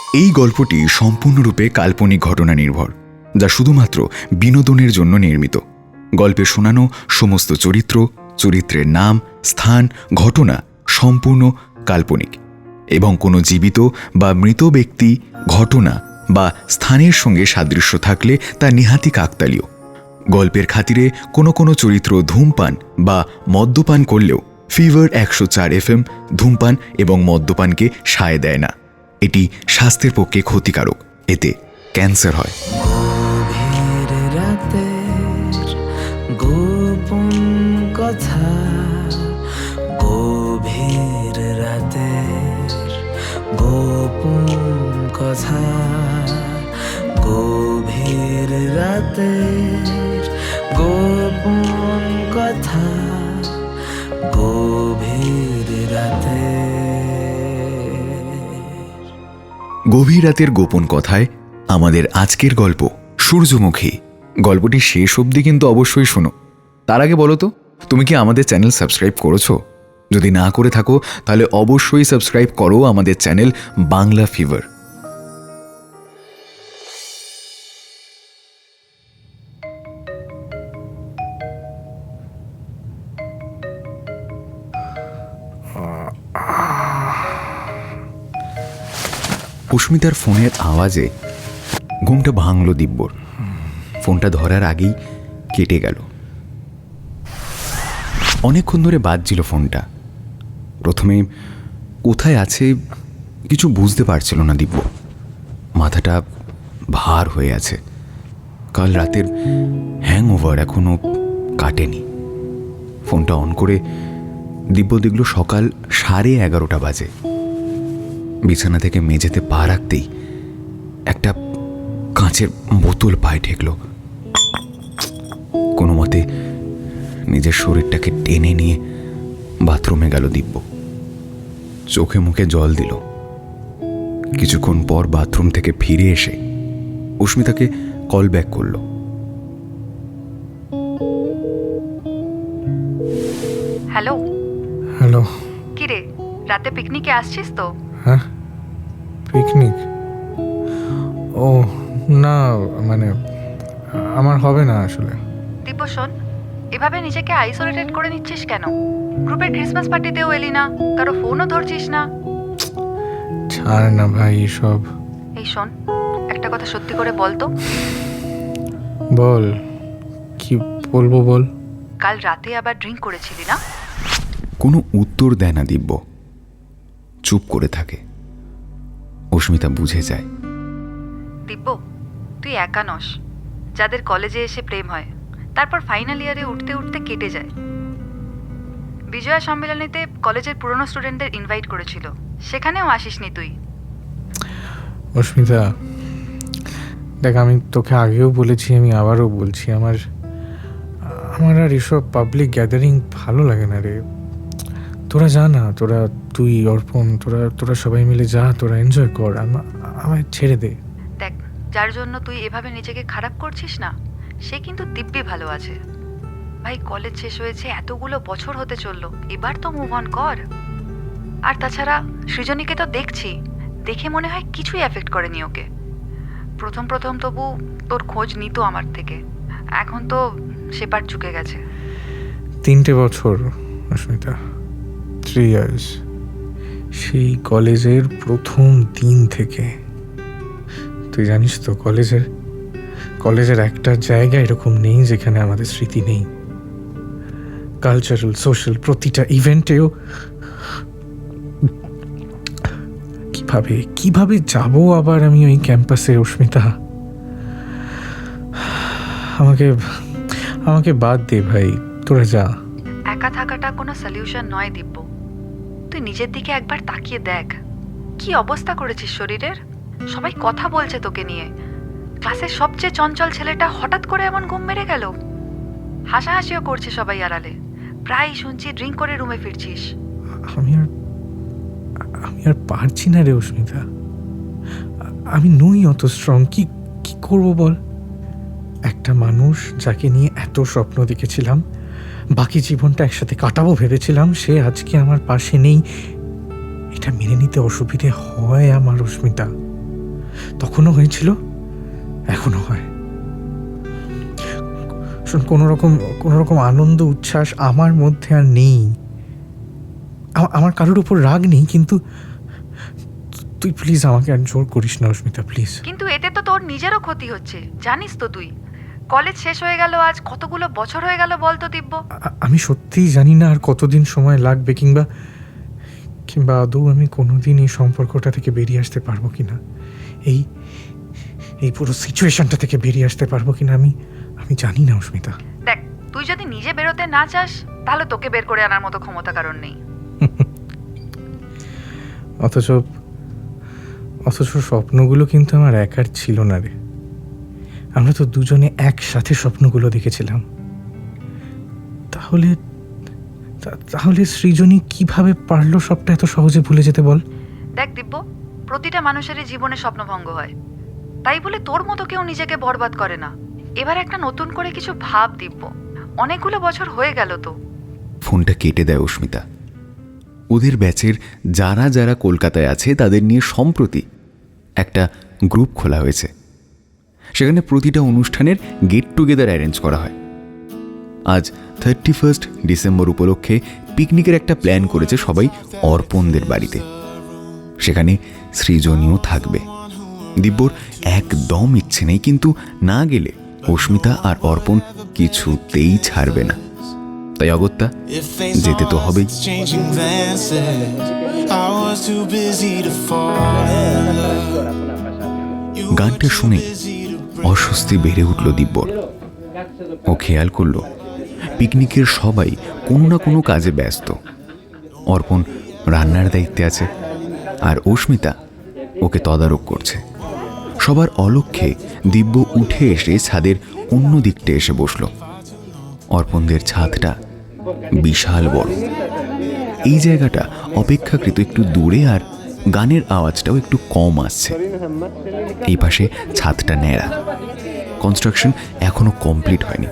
এই গল্পটি সম্পূর্ণরূপে কাল্পনিক ঘটনা নির্ভর, যা শুধুমাত্র বিনোদনের জন্য নির্মিত। গল্পে শোনানো সমস্ত চরিত্র, চরিত্রের নাম, স্থান, ঘটনা সম্পূর্ণ কাল্পনিক এবং কোনো জীবিত বা মৃত ব্যক্তি, ঘটনা বা স্থানের সঙ্গে সাদৃশ্য থাকলে তা নেহাতি কাকতালীয়। গল্পের খাতিরে কোনো কোনো চরিত্র ধূমপান বা মদ্যপান করলেও ফিভার 104 FM ধূমপান এবং মদ্যপানকে সায় দেয় না। এটি স্বাস্থ্যের পক্ষে ক্ষতিকারক, এতে ক্যান্সার হয়। গভীর রাতের গোপন কথা, গভীর রাতের গোপন কথা, গভীর রাতের গোপন কথা, গভীর রাতে। গভীর রাতের গোপন কথায় আমাদের আজকের গল্প সূর্যমুখী। গল্পটি শেষ অবধি কিন্তু অবশ্যই শোনো। তার আগে বলো তো, তুমি কি আমাদের চ্যানেল সাবস্ক্রাইব করেছো? যদি না করে থাকো তাহলে অবশ্যই সাবস্ক্রাইব করো আমাদের চ্যানেল বাংলা ফিভার। অস্মিতার ফোনের আওয়াজে ঘুমটা ভাঙল দিব্যর। ফোনটা ধরার আগেই কেটে গেল। অনেকক্ষণ ধরে বাজছিল ফোনটা। প্রথমে কোথায় আছে কিছু বুঝতে পারছিল না দিব্য। মাথাটা ভার হয়ে আছে। কাল রাতের হ্যাংওভার এখনো কাটেনি। ফোনটা অন করে দিব্য দেখল সকাল 11:30 বাজে। বিছানা থেকে মেঝেতে পা রাখতেই একটা কাঁচের বোতল পায়ে ঠেকল। কোনো মতে নিজের শরীরটাকে টেনে নিয়ে বাথরুমে গেল দিব্য। চোখে মুখে জল দিল। কিছুক্ষণ পর বাথরুম থেকে ফিরে এসে অস্মিতাকে কল ব্যাক করল। হ্যালো। হ্যালো। কিরে, রাতে পিকনিকে আসছিস তো? হ্যাঁ, পিকনিক? ও না, মানে আমার হবে না আসলে। দিব্য শোন, এভাবে নিজেকে আইসোলেটেড করে নিচ্ছিস কেন? গ্রুপের ক্রিসমাস পার্টিতেও এলি না, কারো ফোনও ধরছিস না। ছাড় না ভাই এসব। এই শোন, একটা কথা সত্যি করে বল তো। বল, কি বলবো বল। কাল রাতে আবার ড্রিঙ্ক করেছিলি না? কোনো উত্তর দেয় না দিব্য, চুপ করে থাকে। অস্মিতা বুঝে যায়। দিব্য, তুই একা নস। যাদের কলেজে এসে প্রেম হয়, তারপর ফাইনাল ইয়ারে উঠতে উঠতে কেটে যায়। বিজয়া সম্মেলনীতে কলেজের পুরনো স্টুডেন্টদের ইনভাইট করেছিল, সেখানেও আসিসনি তুই। অস্মিতা দেখ, আমি তোকে আগেও বলেছি, আমি আবারও বলছি, আমার আর এসব পাবলিক গ্যাদারিং ভালো লাগে না রে। তোরা যা না, তুই অর্পণ, তোরা সবাই মিলে যা, তোরা এনজয় কর, আমায় ছেড়ে দে। দেখ, যার জন্য তুই এভাবে নিজেকে খারাপ করছিস না, সে কিন্তু দিব্যি ভালো আছে। ভাই, কলেজ শেষ হয়েছে, এতগুলো বছর হতে চললো, এবার তো মুভ অন কর। আর তাছাড়া সৃজনীকে তো দেখছি, দেখে মনে হয় কিছুই এফেক্ট করেনি ওকে। প্রথম তবু তোর খোঁজ নিত আমার থেকে, এখন তো সে পার চুকে গেছে। 3 বছর অস্মিতা, 3 years, সেই কলেজের প্রথম দিন থেকে। তুই জানিস তো, কলেজের একটা জায়গা এরকম নেই যেখানে আমাদের স্মৃতি নেই। কালচারাল, সোশ্যাল প্রতিটা ইভেন্টেও কিভাবে যাব আবার আমি ওই ক্যাম্পাসে? অস্মিতা, আমাকে বাদ দে ভাই, তোরা যা। একা থাকাটা কোনো সলিউশন নয় দিব্য। তুই নিজের দিকে একবার তাকিয়ে দেখ, কি অবস্থা করেছিস শরীরের। সবাই কথা বলছে তোকে নিয়ে। ক্লাসের সবচেয়ে চঞ্চল ছেলেটা হঠাৎ করে এমন ঘুম মেরে গেল। হাসাহাসিও করছে সবাই আড়ালে। প্রায় শুনছি ড্রিঙ্ক করে রুমে ফিরছিস। আমি আর পারছি না রে অস্মিতা। আমি নই অত স্ট্রং। কি করবো বল? একটা মানুষ যাকে নিয়ে এত স্বপ্ন দেখেছিলাম, বাকি জীবনটা একসাথে কাটাবো ভেবেছিলাম, সে আজকে আমার পাশে নেই। এটা মেনে নিতে অসুবিধে হয় আমার অস্মিতা। তখনও হয়েছিল, এখনো হয়। শোন, কোনো রকম আনন্দ উচ্ছ্বাস আমার মধ্যে আর নেই। আমার কারোর উপর রাগ নেই, কিন্তু তুই প্লিজ আমাকে আর জোর করিস না অস্মিতা, প্লিজ। কিন্তু এতে তো তোর নিজেরও ক্ষতি হচ্ছে, জানিস তো তুই। কলেজ শেষ হয়ে গেল আজ, কতগুলো বছর হয়ে গেল বলতো দিব্য। আমি সত্যিই জানি না আর কতদিন সময় লাগবে, কিংবা আদৌ আমি কোনোদিন এই সম্পর্কটা থেকে বেরিয়ে আসতে পারবো কিনা, এই পুরো সিচুয়েশনটা থেকে বেরিয়ে আসতে পারবো কিনা আমি জানি না অস্মিতা। দেখ, তুই যদি নিজে বেরোতে না চাস, তাহলে তোকে বের করে আনার মতো ক্ষমতা কারণ নেই। অথচ স্বপ্নগুলো কিন্তু আমার একার ছিল না রে। আমরা তো দুজনে একসাথে স্বপ্নগুলো দেখেছিলাম। তাহলে সৃজনী কিভাবে পারলো সবটা এত সহজে ভুলে যেতে বল? দেখ দিব্য, প্রতিটা মানুষেরই জীবনে স্বপ্নভঙ্গ হয়, তাই বলে তোর মতো কেউ নিজেকে বরবাদ করে না। এবার একটা নতুন করে কিছু ভাব দিব্য, অনেকগুলো বছর হয়ে গেল তো। ফোনটা কেটে দেয় অস্মিতা। ওদের ব্যাচের যারা যারা কলকাতায় আছে তাদের নিয়ে সম্প্রতি একটা গ্রুপ খোলা হয়েছে। সেখানে প্রতিটা অনুষ্ঠানের গেট টুগেদার অ্যারেঞ্জ করা হয়। আজ 31 ডিসেম্বর উপলক্ষে পিকনিকের একটা প্ল্যান করেছে সবাই অর্পণদের বাড়িতে। সেখানে সৃজনীও থাকবে। দিব্যর একদম ইচ্ছে নেই, কিন্তু না গেলে অস্মিতা আর অর্পণ কিছুতেই ছাড়বে না। তাই অগত্যা যেতে তো হবেই। গানটা শুনে অস্বস্তি বেড়ে উঠল দিব্যর। ও খেয়াল করলো পিকনিকের সবাই কোনো না কোনো কাজে ব্যস্ত। অর্পণ রান্নার দায়িত্বে আছে, আর অস্মিতা ওকে তদারক করছে। সবার অলক্ষ্যে দিব্য উঠে এসে ছাদের অন্য দিকটা এসে বসল। অর্পণদের ছাদটা বিশাল বড়। এই জায়গাটা অপেক্ষাকৃত একটু দূরে, আর গানের আওয়াজটাও একটু কম আসছে। এই পাশে ছাদটা ন্যাড়া, কনস্ট্রাকশন এখনো কমপ্লিট হয়নি।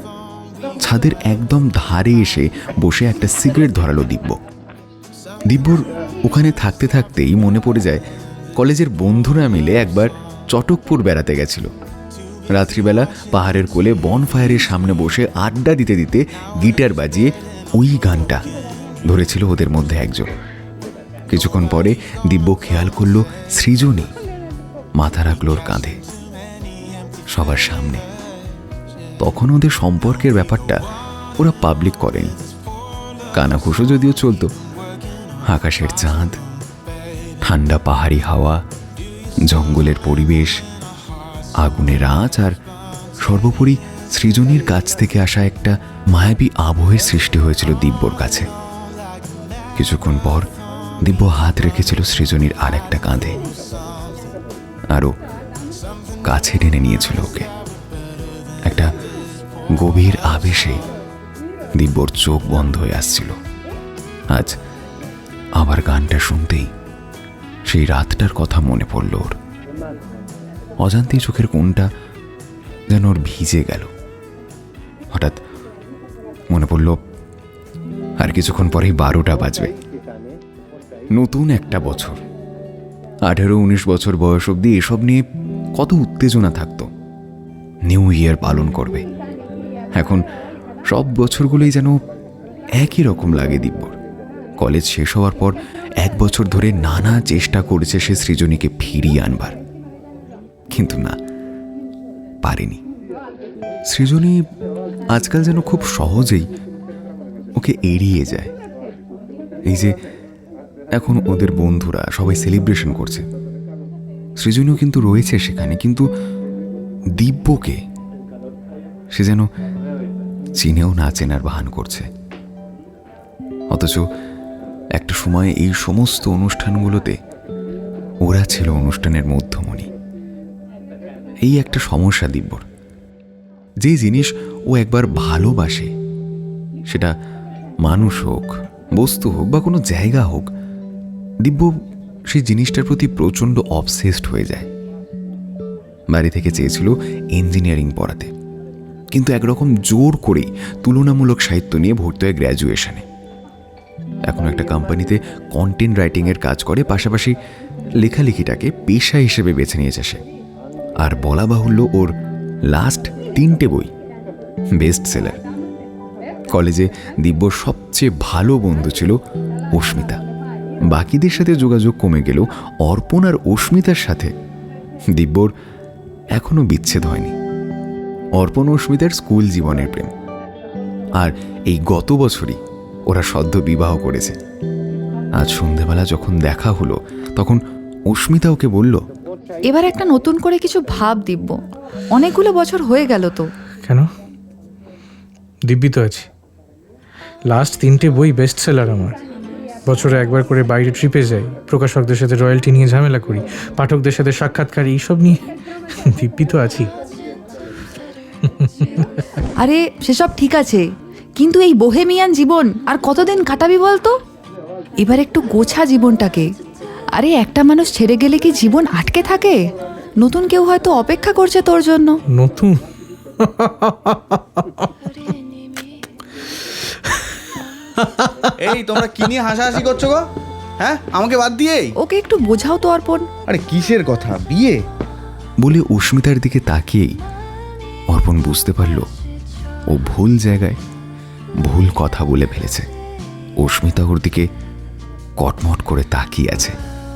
ছাদের একদম ধারে এসে বসে একটা সিগারেট ধরালো দিব্য। দিব্যর ওখানে থাকতে থাকতেই মনে পড়ে যায় কলেজের বন্ধুরা মিলে একবার চটকপুর বেড়াতে গেছিল। রাত্রিবেলা পাহাড়ের কোলে বনফায়ারের সামনে বসে আড্ডা দিতে দিতে গিটার বাজিয়ে ওই গানটা ধরেছিল ওদের মধ্যে একজন। কিছুক্ষণ পরে দিব্য খেয়াল করল সৃজনী মাথা রাখল ওর কাঁধে, সবার সামনে। তখন ওদের সম্পর্কের ব্যাপারটা ওরা পাবলিক করেনি। কানাঘুষো যদিও চলতো। আকাশের চাঁদ, ঠান্ডা পাহাড়ি হাওয়া, জঙ্গলের পরিবেশ, আগুনের আঁচ, আর সর্বোপরি সৃজনীর কাছ থেকে আসা একটা মায়াবী আবহের সৃষ্টি হয়েছিল দিব্যর কাছে। কিছুক্ষণ পর দিব্য হাত রেখেছিল সৃজনীর আর একটা কাঁধে, আরও কাছে টেনে নিয়েছিল ওকে। একটা গভীর আবেশে দিব্যর চোখ বন্ধ হয়ে আসছিল। আজ আবার গানটা শুনতেই সেই রাতটার কথা মনে পড়ল ওর। অজান্তেই চোখের কোণটা যেন ওর ভিজে গেল। হঠাৎ মনে পড়ল আর কিছুক্ষণ পরেই 12টা বাজবে। নতুন একটা বছর, 18-19 বছর বয়স অবধি এসব নিয়ে কত উত্তেজনা থাকতো। নিউ ইয়ার পালন করবে। এখন সব বছরগুলোই যেন একই রকম লাগে দিব্যর। কলেজ শেষ হওয়ার পর 1 বছর ধরে নানা চেষ্টা করেছে সে সৃজনীকে ফিরিয়ে আনবার, কিন্তু না, পারেনি। সৃজনী আজকাল যেন খুব সহজেই ওকে এড়িয়ে যায়। এই যে এখন ওদের বন্ধুরা সবাই সেলিব্রেশন করছে, সৃজনীও কিন্তু রয়েছে সেখানে, কিন্তু দিব্যকে সে যেন চিনেও না চেনার ভান করছে। অথচ একটা সময় এই সমস্ত অনুষ্ঠানগুলোতে ওরা ছিল অনুষ্ঠানের মধ্যমণি। এই একটা সমস্যা দিব্যর। যে জিনিস ও একবার ভালোবাসে, সেটা মানুষ হোক, বস্তু হোক বা কোনো জায়গা হোক, দিব্য সেই জিনিসটার প্রতি প্রচণ্ড অবসেসড হয়ে যায়। বাড়ি থেকে চেয়েছিল ইঞ্জিনিয়ারিং পড়াতে, কিন্তু একরকম জোর করেই তুলনামূলক সাহিত্য নিয়ে ভর্তি হয় গ্র্যাজুয়েশনে। এখন একটা কোম্পানিতে কন্টেন্ট রাইটিংয়ের কাজ করে, পাশাপাশি লেখালেখিটাকে পেশা হিসেবে বেছে নিয়েছে সে। আর বলা বাহুল্য ওর লাস্ট 3টে বই বেস্ট সেলার। কলেজে দিব্যর সবচেয়ে ভালো বন্ধু ছিল অস্মিতা। বাকিদের সাথে যোগাযোগ কমে গেলেও অর্পণ আর অস্মিতার সাথে দিব্যর এখনো বিচ্ছেদ হয়নি। অর্পণ অস্মিতার স্কুল জীবনের প্রেম, আর এই গত বছরই ওরা সদ্য বিবাহ করেছে। আজ সন্ধেবেলা যখন দেখা হলো তখন অস্মিতা ওকে বলল, এবার একটা নতুন করে কিছু ভাব দিব্য, অনেকগুলো বছর হয়ে গেল তো। কেন? দিব্যি তো আছি। লাস্ট 3টে বই বেস্ট সেলার আমার। বছরে একবার করে বাইরে ট্রিপে যাই, প্রকাশকদের সাথে রয়্যালটি নিয়ে ঝামেলা করি, পাঠকদের সাথে সাক্ষাৎকার, এইসব নিয়ে দিব্যি তো আছি। আরে সেসব ঠিক আছে, কিন্তু এই বোহেমিয়ান জীবন আর কতদিন কাটাবি বলতো? এবার একটু গোছা জীবনটাকে। আরে একটা মানুষ ছেড়ে গেলে কি জীবন আটকে থাকে? নতুন কেউ হয়তো অপেক্ষা করছে তোর জন্য। নতুন? এই তোমরা কি নিয়ে হাসাহাসি করছো গো? হ্যাঁ, আমাকে বাদ দিয়েই? ওকে একটু বোঝাও তো অর্পণ। আরে কিসের কথা? বিয়ে? বলে অস্মিতার দিকে তাকিয়েই অর্পণ বুঝতে পারল ও ভুল জায়গায় ভুল কথা বলে ফেলেছে। অস্মিতা ওর দিকে কটমট করে তাকিয়ে আছে।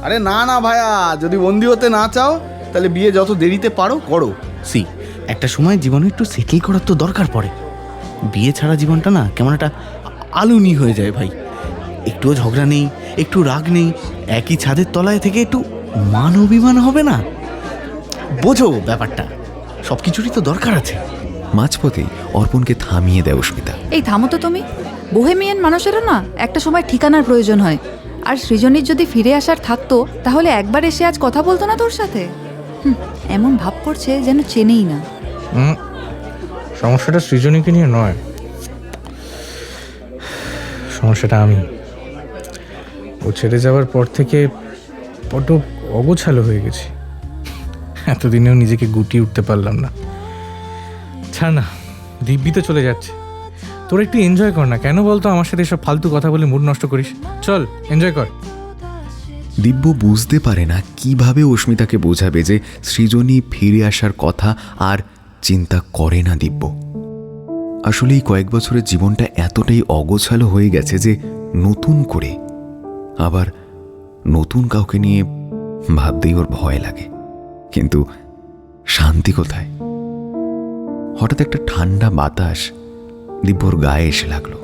আরে না না ভাইয়া, যদি বন্দি হতে না চাও তাহলে বিয়ে যত দেরিতে পারো করো। একটা সময় জীবনে একটু সেটেল করার তো দরকার পড়ে। বিয়ে ছাড়া জীবনটা না কেমন একটা আলুনি হয়ে যায় ভাই। একটুও ঝগড়া নেই, একটু রাগ নেই, একই ছাদের তলায় থেকে একটু মান অভিমান হবে না। বোঝো ব্যাপারটা, সব কিছুরই তো দরকার আছে। মাঝপথেই অর্পণকে থামিয়ে দেয় অস্মিতা। এই থামো তো তুমি। বোহেমিয়ান মানুষেরও না একটা সময় ঠিকানার প্রয়োজন হয়। আর সৃজনীর যদি ফিরে আসার থাকতো তাহলে একবার এসে আজ কথা বলতো না তোর সাথে? এমন ভাব করছে যেন চেনেই না। সমস্যাটা সৃজনীকে নিয়ে নয়, সমস্যাটা আমি। ও ছেড়ে যাওয়ার পর থেকে বড্ড অগোছালো হয়ে গেছি। এতদিনেও নিজেকে গুটিয়ে উঠতে পারলাম না। ছাড় না, দিব্যি তো চলে যাচ্ছে। তোর একটু এনজয় কর না, কেন বলতো আমার সাথে এসব ফালতু কথা বলে মুড নষ্ট করিস? চল এনজয় কর। দিব্য বুঝতে পারে না কিভাবে অস্মিতাকে বোঝাবে যে সৃজনী ফিরে আসার কথা আর চিন্তা করে না দিব্য। আসলে এই কয়েক বছরের জীবনটা এতটাই অগোছালো হয়ে গেছে যে নতুন করে আবার নতুন কাউকে নিয়ে ভাবতেই ওর ভয় লাগে। কিন্তু শান্তি কোথায়? হঠাৎ একটা ঠান্ডা বাতাস দিব্যর গায়ে এসে লাগলো।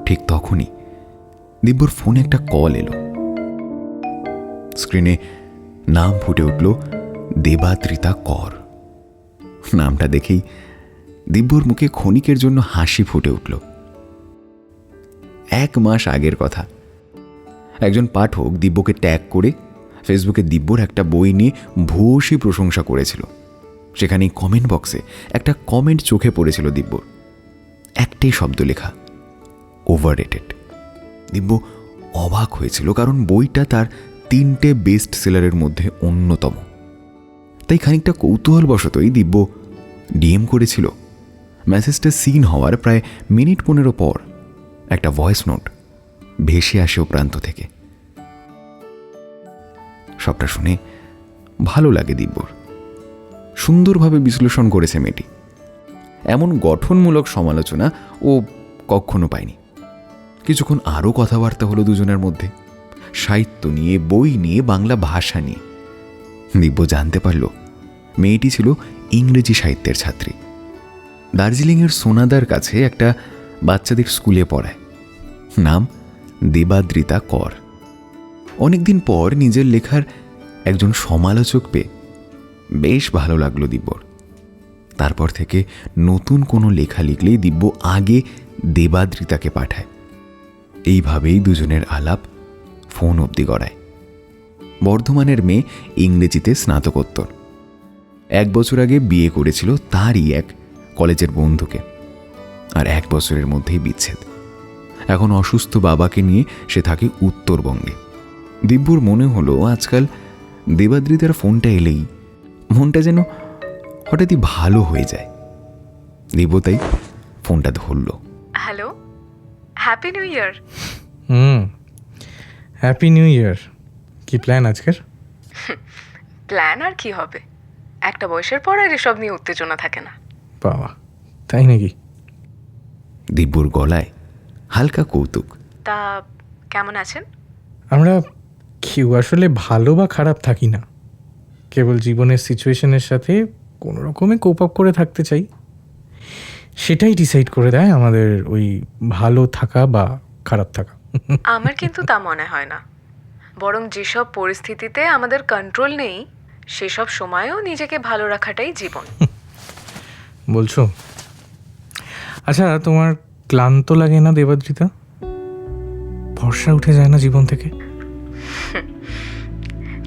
ঠিক তখনই দিব্যর ফোনে একটা কল এলো। স্ক্রিনে নাম ফুটে উঠল দেবাদ্রিতা কর। নামটা দেখেই দিব্যর মুখে ক্ষণিকের জন্য হাসি ফুটে উঠল। 1 মাস আগের কথা। একজন পাঠক দিব্যকে ট্যাগ করে ফেসবুকে দিব্যর একটা বই নিয়ে ভূয়সী প্রশংসা করেছিল। সেখানেই কমেন্ট বক্সে একটা কমেন্ট চোখে পড়েছিল দিব্যর। একটাই শব্দ লেখা, ওভাররেটেড। দিব্য অবাক হয়েছিল, কারণ বইটা তার 3টে বেস্ট সেলারের মধ্যে অন্যতম। তাই খানিকটা কৌতূহলবশতই দিব্য ডিএম করেছিল। মেসেজটা সিন হওয়ার প্রায় মিনিট 15 পর একটা ভয়েস নোট ভেসে আসে ও প্রান্ত থেকে। সবটা শুনে ভালো লাগে দিব্যর। সুন্দরভাবে বিশ্লেষণ করেছে মেয়েটি। এমন গঠনমূলক সমালোচনা ও কখনো পায়নি। কিছুক্ষণ আরও কথাবার্তা হলো দুজনের মধ্যে, সাহিত্য নিয়ে, বই নিয়ে, বাংলা ভাষা নিয়ে। দিব্য জানতে পারল মেয়েটি ছিল ইংরেজি সাহিত্যের ছাত্রী। দার্জিলিংয়ের সোনাদার কাছে একটা বাচ্চাদের স্কুলে পড়ায়। নাম দেবাদ্রিতা কর। অনেকদিন পর নিজের লেখার একজন সমালোচক পেয়ে বেশ ভালো লাগলো দিব্যর। তারপর থেকে নতুন কোনো লেখা লিখলেই দিব্য আগে দেবাদ্রিতাকে পাঠায়। এইভাবেই দুজনের আলাপ ফোন অবধি গড়ায়। বর্ধমানের মেয়ে, ইংরেজিতে স্নাতকোত্তর। 1 বছর আগে বিয়ে করেছিল তারই এক কলেজের বন্ধুকে, আর 1 বছরের মধ্যেই বিচ্ছেদ। এখন অসুস্থ বাবাকে নিয়ে সে থাকে উত্তরবঙ্গে। দিব্যর মনে হলো আজকাল দেবাদ্রিতার ফোনটা এলেই মনটা যেন হঠাৎই ভালো হয়ে যায়। দিব্য তাই ফোনটা ধরল। Hello, happy new year. Happy new year. কি প্ল্যান আজকের? প্ল্যান আর কি হবে, একটা বয়সের পর আর এসব নিয়ে উত্তেজনা থাকে না। বাবা, তাই নাকি? দিব্যর গলায় হালকা কৌতুক। তা কেমন আছেন? আমরা কেউ আসলে ভালো বা খারাপ থাকি না, কেবল জীবনের সিচুয়েশনের সাথে কোনো রকমে কোপ আপ করে থাকতে চাই। সেটাই ডিসাইড করে দেয় আমাদের ওই ভালো থাকা বা খারাপ থাকা। আমার কিন্তু তা মনে হয় না, বরং যেসব পরিস্থিতিতে আমাদের কন্ট্রোল নেই সেসব সময়েও নিজেকে ভালো রাখাটাই জীবন। বলছো? আচ্ছা, তোমার ক্লান্ত লাগে না দেবাদ্রিতা? ভরসা উঠে যায় না জীবন থেকে?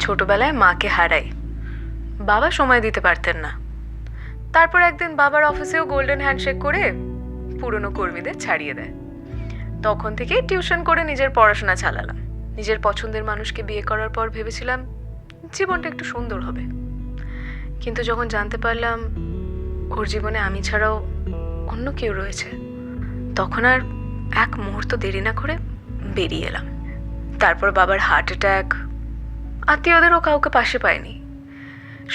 ছোটবেলায় মাকে হারাই, বাবা সময় দিতে পারতেন না। তারপর একদিন বাবার অফিসেও গোল্ডেন হ্যান্ডশেক করে পুরনো কর্মীদের ছাড়িয়ে দেয়। তখন থেকেই টিউশন করে নিজের পড়াশোনা চালালাম। নিজের পছন্দের মানুষকে বিয়ে করার পর ভেবেছিলাম জীবনটা একটু সুন্দর হবে, কিন্তু যখন জানতে পারলাম ওর জীবনে আমি ছাড়াও অন্য কেউ রয়েছে, তখন আর এক মুহূর্ত দেরি না করে বেরিয়ে এলাম। তারপর বাবার হার্ট অ্যাটাক, আত্মীয়দেরও কাউকে পাশে পায়নি,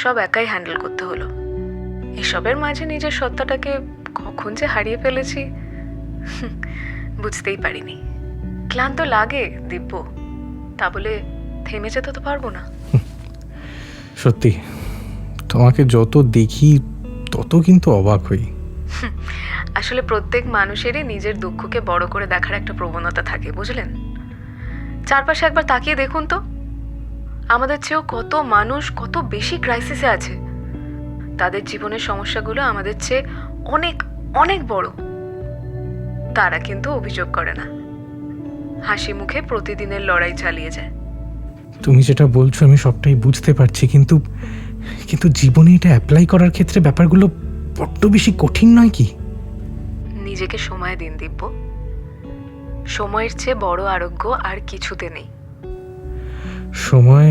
সব একাই হ্যান্ডেল করতে হলো। এসবের মাঝে নিজের সত্তাটাকে কখন যে হারিয়ে ফেলেছি বুঝতেই পারিনি। ক্লান্ত লাগে দিব্য, তা বলে থেমে যেতে তো পারবো না। সত্যি, তোমাকে যত দেখি তত কিন্তু অবাক হই। আসলে প্রত্যেক মানুষেরই নিজের দুঃখকে বড় করে দেখার একটা প্রবণতা থাকে, বুঝলেন? চারপাশে একবার তাকিয়ে দেখুন তো, আমাদের চেয়েও কত মানুষ কত বেশি ক্রাইসিসে আছে। তাদের জীবনের সমস্যাগুলো আমাদের চেয়ে অনেক অনেক বড়। তারা কিন্তু অভিযোগ করে না, হাসি মুখে প্রতিদিনের লড়াই চালিয়ে যায়। তুমি যেটা বলছো আমি সবটাই বুঝতে পারছি, কিন্তু কিন্তু জীবনে এটা অ্যাপ্লাই করার ক্ষেত্রে ব্যাপারগুলো বড্ড বেশি কঠিন নয় কি? নিজেকে সময় দিন দিব্য, সময়ের চেয়ে বড় আরোগ্য আর কিছুতে নেই। সময়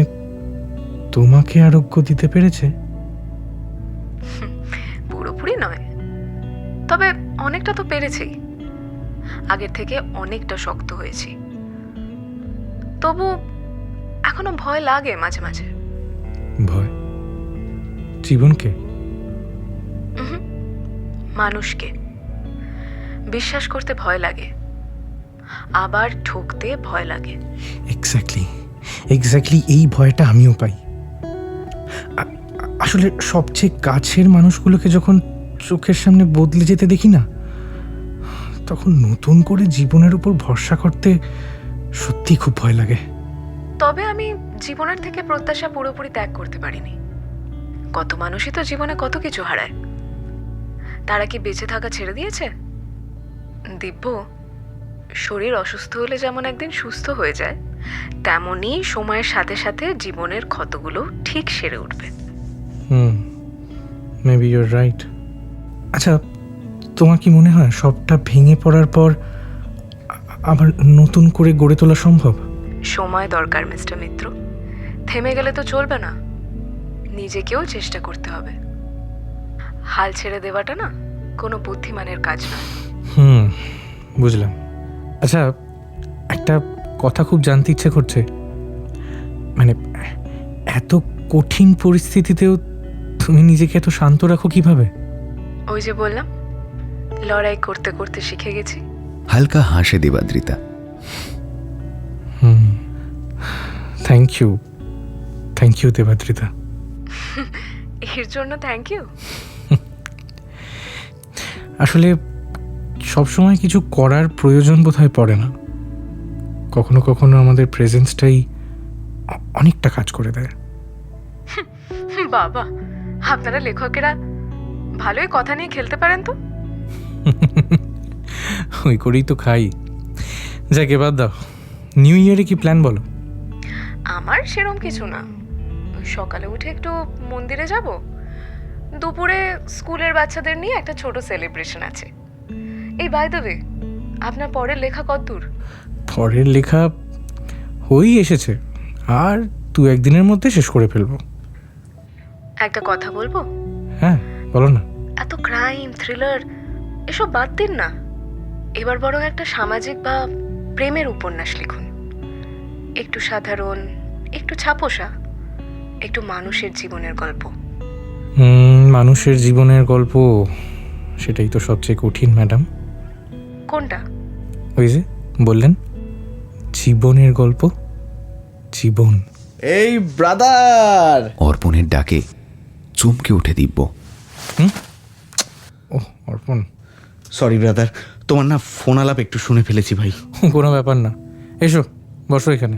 তোমাকে আরোগ্য দিতে পেরেছে? পুরোপুরি নয়, তবে অনেকটা তো পেরেছি। আগের থেকে অনেকটা শক্ত হয়েছি, তবু এখনো ভয় লাগে মাঝে মাঝে। ভয়? জীবনকে? মানুষকে বিশ্বাস করতে ভয় লাগে, আবার ঠকতে ভয় লাগে। এক্স্যাক্টলি এই ভয়টা আমিও পাই। আসলে সবচেয়ে কাছের মানুষগুলোকে যখন চোখের সামনে বদলে যেতে দেখি না, তখন নতুন করে জীবনের উপর ভরসা করতে সত্যি খুব ভয় লাগে। তবে আমি জীবনের থেকে প্রত্যাশা পুরোপুরি ত্যাগ করতে পারিনি। কত মানুষই তো জীবনে কত কিছু হারায়, তারা কি বেঁচে থাকা ছেড়ে দিয়েছে? দিব্য, শরীর অসুস্থ হলে যেমন একদিন সুস্থ হয়ে যায়, তেমনই সময়ের সাথে সাথে জীবনের ক্ষতগুলো ঠিক সেরে উঠবে। Maybe your right. আচ্ছা, তোমার কি মনে হয় সবটা ভেঙে পড়ার পর আবার নতুন করে গড়ে তোলা সম্ভব? সময় দরকার মিস্টার মিত্র, থেমে গেলে তো চলবে না, নিজেকেও চেষ্টা করতে হবে। হাল ছেড়ে দেওয়াটা না কোনো বুদ্ধিমানের কাজ নয়। বুঝলাম। আচ্ছা, একটা কথা খুব জানতে ইচ্ছে করছে, মানে এত কঠিন পরিস্থিতিতেও তুমি নিজেকে এত শান্ত রাখো কিভাবে? ওই যে বললাম, লড়াই করতে করতে শিখে গেছি। হালকা হাসে দেবাদ্রিতা। Thank you Debadrita. এর জন্য থ্যাংক ইউ। আসলে সবসময় কিছু করার প্রয়োজন বোধহয় পড়ে না, কখনো কখনো আমাদের প্রেজেন্সটাই অনেকটা কাজ করে দেয়। বাবা, আপনারা লেখকেরা ভালোই কথা নিয়ে খেলতে পারেন তো। ওই করেই তো খাই। যাকে বাদ দাও, নিউ ইয়ারে কি প্ল্যান বলো? আমার সেরম কিছু না, সকালে উঠে একটু মন্দিরে যাব, দুপুরে স্কুলের বাচ্চাদের নিয়ে একটা ছোট সেলিব্রেশন আছে। এই বাই দ্য ওয়ে, আপনার পরের লেখা কতদূর? পরের লেখা হয়েই এসেছে, আর 2-1 দিনের মধ্যে শেষ করে ফেলবো। একটা কথা বলবো? হ্যাঁ, বলো না। এত ক্রাইম থ্রিলার এসব বাদ দিন না, এবার বরং একটা সামাজিক বা প্রেমের উপন্যাস লিখুন। একটু সাধারণ, একটু ছাপোষা, একটু মানুষের জীবনের গল্প। মানুষের জীবনের গল্প, সেটাই তো সবচেয়ে কঠিন ম্যাডাম। কোনটা? ওই যে বললেন জীবনের গল্প, জীবন। এই ব্রাদার, অর্পণের ডাকে চমকে ওঠে দিব্য। ও অর্পণ, সরি ব্রাদার, তোমার না ফোন আলাপ একটু শুনে ফেলেছি ভাই। কোনো ব্যাপার না, এসো বসো এখানে।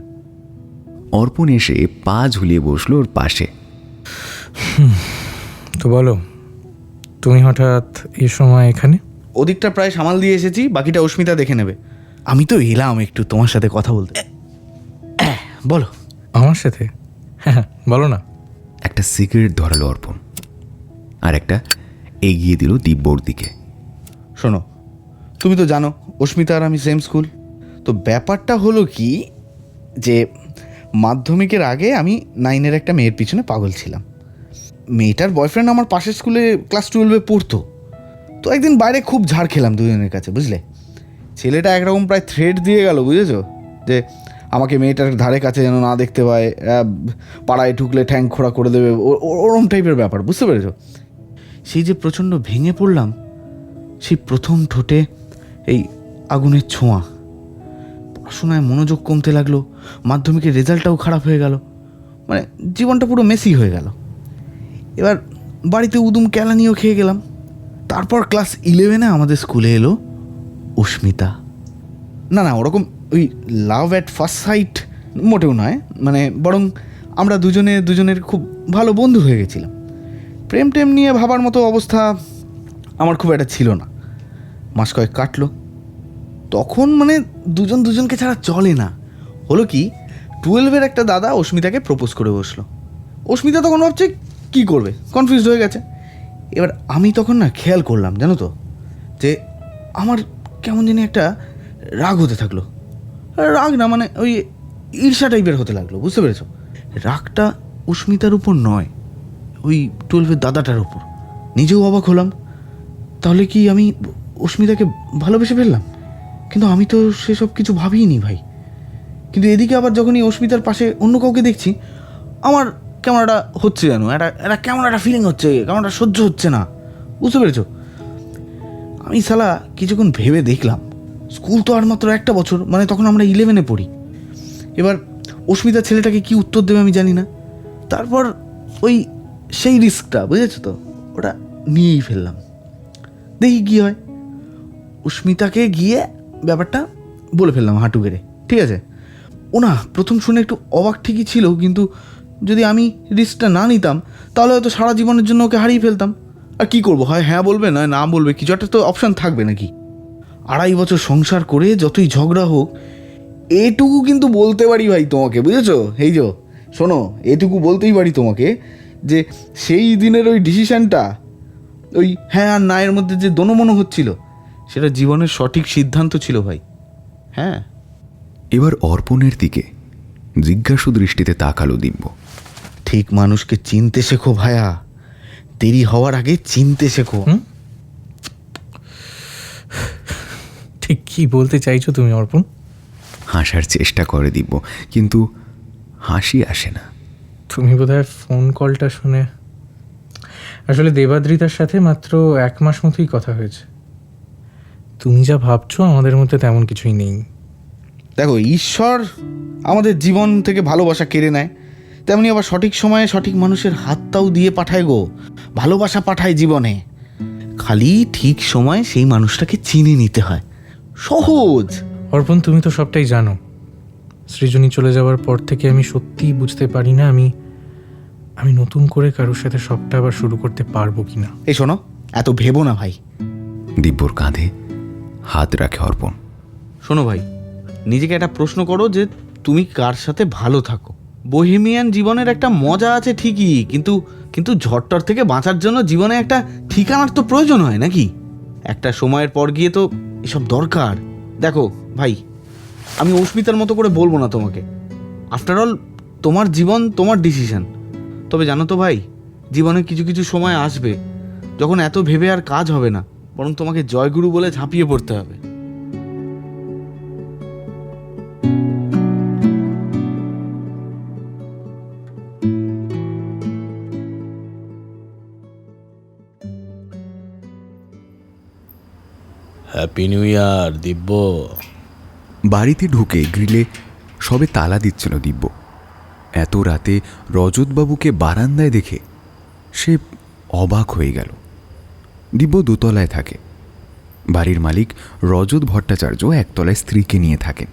অর্পণ এসে পা ঝুলিয়ে বসলো ওর পাশে। তো বলো, তুমি হঠাৎ এ সময় এখানে? ওদিকটা প্রায় সামাল দিয়ে এসেছি, বাকিটা অস্মিতা দেখে নেবে। আমি তো এলাম একটু তোমার সাথে কথা বলতে। বলো। আমার সাথে? হ্যাঁ বলো না। একটা সিগারেট ধরালো অর্পণ, আর একটা এগিয়ে দিল দিব্যর দিকে। শোনো, তুমি তো জানো অস্মিতা আর আমি সেম স্কুল। তো ব্যাপারটা হলো কি, যে মাধ্যমিকের আগে আমি 9-এর একটা মেয়ের পিছনে পাগল ছিলাম। মেয়েটার বয়ফ্রেন্ড আমার পাশের স্কুলে ক্লাস 12-এ পড়তো। তো একদিন বাইরে খুব ঝাড় খেলাম দুজনের কাছে, বুঝলে। ছেলেটা একরকম প্রায় থ্রেট দিয়ে গেল, বুঝেছো, যে আমাকে মেয়েটার ধারে কাছে যেন না দেখতে পায়, পাড়ায় ঢুকলে ঠ্যাং খোড়া করে দেবে, ওরম টাইপের ব্যাপার, বুঝতে পেরেছো। সেই যে প্রচণ্ড ভেঙে পড়লাম, সেই প্রথম ঠোঁটে এই আগুনের ছোঁয়া। পড়াশোনায় মনোযোগ কমতে লাগলো, মাধ্যমিকের রেজাল্টটাও খারাপ হয়ে গেল, মানে জীবনটা পুরো মেসি হয়ে গেল। এবার বাড়িতে উদুম কেলানিও খেয়ে গেলাম। তারপর ক্লাস 11-এ আমাদের স্কুলে এলো অস্মিতা। না না, ওরকম ওই লাভ অ্যাট ফার্স্ট সাইট মোটেও নয়, মানে বরং আমরা দুজনের খুব ভালো বন্ধু হয়ে গেছিলাম। প্রেম টেম নিয়ে ভাবার মতো অবস্থা আমার খুব একটা ছিল না। মাস কয়েক কাটলো, তখন মানে দুজনকে ছাড়া চলে না। হলো কি, 12-এর একটা দাদা অস্মিতাকে প্রপোজ করে বসলো। অস্মিতা তখন ভাবছে কী করবে, কনফিউজড হয়ে গেছে। এবার আমি তখন না খেয়াল করলাম, জানো তো, যে আমার কেমন জানি একটা রাগ হতে থাকলো। রাগ না, মানে ওই ঈর্ষা টাইপের হতে লাগলো, বুঝতে পেরেছো। রাগটা অস্মিতার উপর নয়, ওই 12-এর দাদাটার উপর। নিজেও অবাক হলাম, তাহলে কি আমি অস্মিতাকে ভালোবেসে ফেললাম? কিন্তু আমি তো সেসব কিছু ভাবিনি ভাই। কিন্তু এদিকে আবার যখনই অস্মিতার পাশে অন্য কাউকে দেখছি, আমার কেমন একটা হচ্ছে, জানো, একটা কেমন একটা ফিলিং হচ্ছে, কেমন একটা সহ্য হচ্ছে না, বুঝতে পেরেছো। আমি শালা কিছুক্ষণ ভেবে দেখলাম, স্কুল তো আর মাত্র একটা বছর, মানে তখন আমরা 11-এ পড়ি। এবার অস্মিতা ছেলেটাকে কি উত্তর দেবে আমি জানি না। তারপর ওই সেই রিস্কটা, বুঝেছো তো, ওটা নিয়েই ফেললাম। দেখি কী হয়। অস্মিতাকে গিয়ে ব্যাপারটা বলে ফেললাম হাঁটু গেড়ে, ঠিক আছে। ও না প্রথম শুনে একটু অবাক ঠিকই ছিল, কিন্তু যদি আমি রিস্কটা না নিতাম তাহলে হয়তো সারা জীবনের জন্য ওকে হারিয়ে ফেলতাম। আর কি করবো, হয় হ্যাঁ বলবে, নয় না বলবে, কিছু একটা তো অপশান থাকবে নাকি। 2.5 বছর সংসার করে যতই ঝগড়া হোক, এটুকু কিন্তু বলতে পারি ভাই তোমাকে, বুঝেছো। এই যে শোনো, এটুকু বলতেই পারি তোমাকে, যে সেই দিনের ওই ডিসিশানটা, ওই হ্যাঁ আর না এর মধ্যে যে দোনোমনো হচ্ছিল, সেটা জীবনের সঠিক সিদ্ধান্ত ছিল ভাই। হ্যাঁ। এবার অর্পণের দিকে জিজ্ঞাসু দৃষ্টিতে তাকালো দিব্য। ঠিক মানুষকে চিনতে শেখো ভায়া, দেরি হওয়ার আগে চিনতে শেখো। ঠিক কি বলতে চাইছো তুমি অর্পণ? হাসার চেষ্টা করে দিব্য, কিন্তু হাসি আসে না। তুমি বোধহয় ফোন কলটা শুনে, আসলে দেবাদ্রিতার সাথে মাত্র 1 মাস মতোই কথা হয়েছে। তুমি যা ভাবছো আমাদের মধ্যে তেমন কিছুই নেই। দেখো, ঈশ্বর আমাদের জীবন থেকে ভালোবাসা কেড়ে নেয়, তেমনি আবার সঠিক সময়ে সঠিক মানুষের হাতটাও দিয়ে পাঠায় গো। ভালোবাসা পাঠায় জীবনে, খালি ঠিক সময় সেই মানুষটাকে চিনে নিতে হয়, সহজ। অর্পণ, তুমি তো সবটাই জানো। সৃজনী চলে যাওয়ার পর থেকে আমি সত্যিই বুঝতে পারি না আমি নতুন করে কারোর সাথে সবটা আবার শুরু করতে পারবো কিনা। এই শোনো, এত ভেবো না ভাই। দিব্যর কাঁধে হাত রাখে অর্পণ। শোনো ভাই, নিজেকে একটা প্রশ্ন করো যে তুমি কার সাথে ভালো থাকো। বোহেমিয়ান জীবনের একটা মজা আছে ঠিকই, কিন্তু ঝড়টর থেকে বাঁচার জন্য জীবনে একটা ঠিকানার তো প্রয়োজন হয় নাকি। একটা সময়ের পর গিয়ে তো এসব দরকার। দেখো ভাই, আমি অস্মিতার মতো করে বলবো না তোমাকে। আফটার অল তোমার জীবন, তোমার ডিসিশন। তবে জানো তো ভাই, জীবনে কিছু কিছু সময় আসবে যখন এত ভেবে আর কাজ হবে না, বরং তোমাকে জয়গুরু বলে ঝাঁপিয়ে পড়তে হবে। হ্যাপি নিউ ইয়ার দিব্য। বাড়িতে ঢুকে গ্রিলে সবে তালা দিচ্ছিল দিব্য। এত রাতে রজতবাবুকে বারান্দায় দেখে সে অবাক হয়ে গেল। দিব্য দোতলায় থাকে। বাড়ির মালিক রজত ভট্টাচার্য একতলায় স্ত্রীকে নিয়ে থাকেন।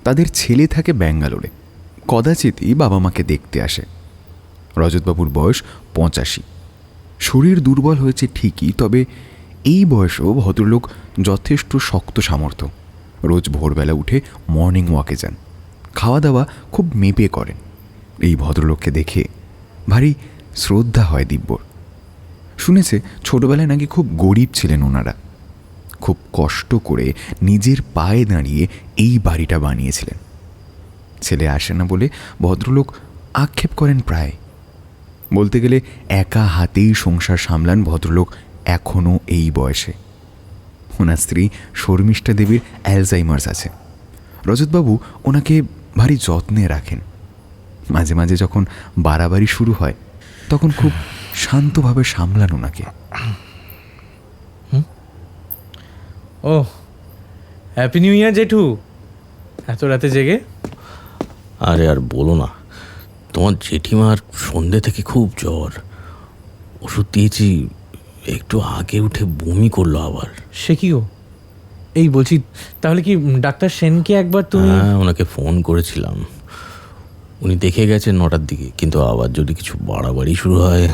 তাদের ছেলে থাকে ব্যাঙ্গালোরে। কদাচিৎই বাবা মাকে দেখতে আসে। রজতবাবুর বয়স 85। শরীর দুর্বল হয়েছে ঠিকই, তবে এই বয়সেও ভদ্রলোক যথেষ্ট শক্ত সামর্থ্য। রোজ ভোরবেলা উঠে মর্নিং ওয়াকে যান। খাওয়া দাওয়া খুব মেপে করেন। এই ভদ্রলোককে দেখে ভারী শ্রদ্ধা হয় দিব্যর। শুনেছে ছোটবেলায় নাকি খুব গরিব ছিলেন ওনারা। খুব কষ্ট করে নিজের পায়ে দাঁড়িয়ে এই বাড়িটা বানিয়েছিলেন। ছেলে আসে না বলে ভদ্রলোক আক্ষেপ করেন প্রায়। বলতে গেলে একা হাতেই সংসার সামলান ভদ্রলোক এখনও এই বয়সে। ওনার স্ত্রী শর্মিষ্ঠা দেবীর অ্যালজাইমার্স আছে। রজতবাবু ওনাকে ভারী যত্নে রাখেন। মাঝে মাঝে যখন বাড়াবাড়ি শুরু হয় তখন খুব শান্তভাবে সামলান ওনাকে। ও হ্যাপি নিউ ইয়ার জেঠু। এত রাতে জেগে? আরে আর বলো না, তোমার জেঠিমার সন্ধ্যে থেকে খুব জ্বর। ওষুধ দিয়েছি, একটু আগে উঠে বমি করলো আবার। সে কি গো? এই বলছি, তাহলে কি ডাক্তার সেনকে একবার তুমি? হ্যাঁ, ওনাকে ফোন করেছিলাম। উনি দেখে গেছেন 9টার দিকে, কিন্তু আবার যদি কিছু বাড়াবাড়ি শুরু হয়।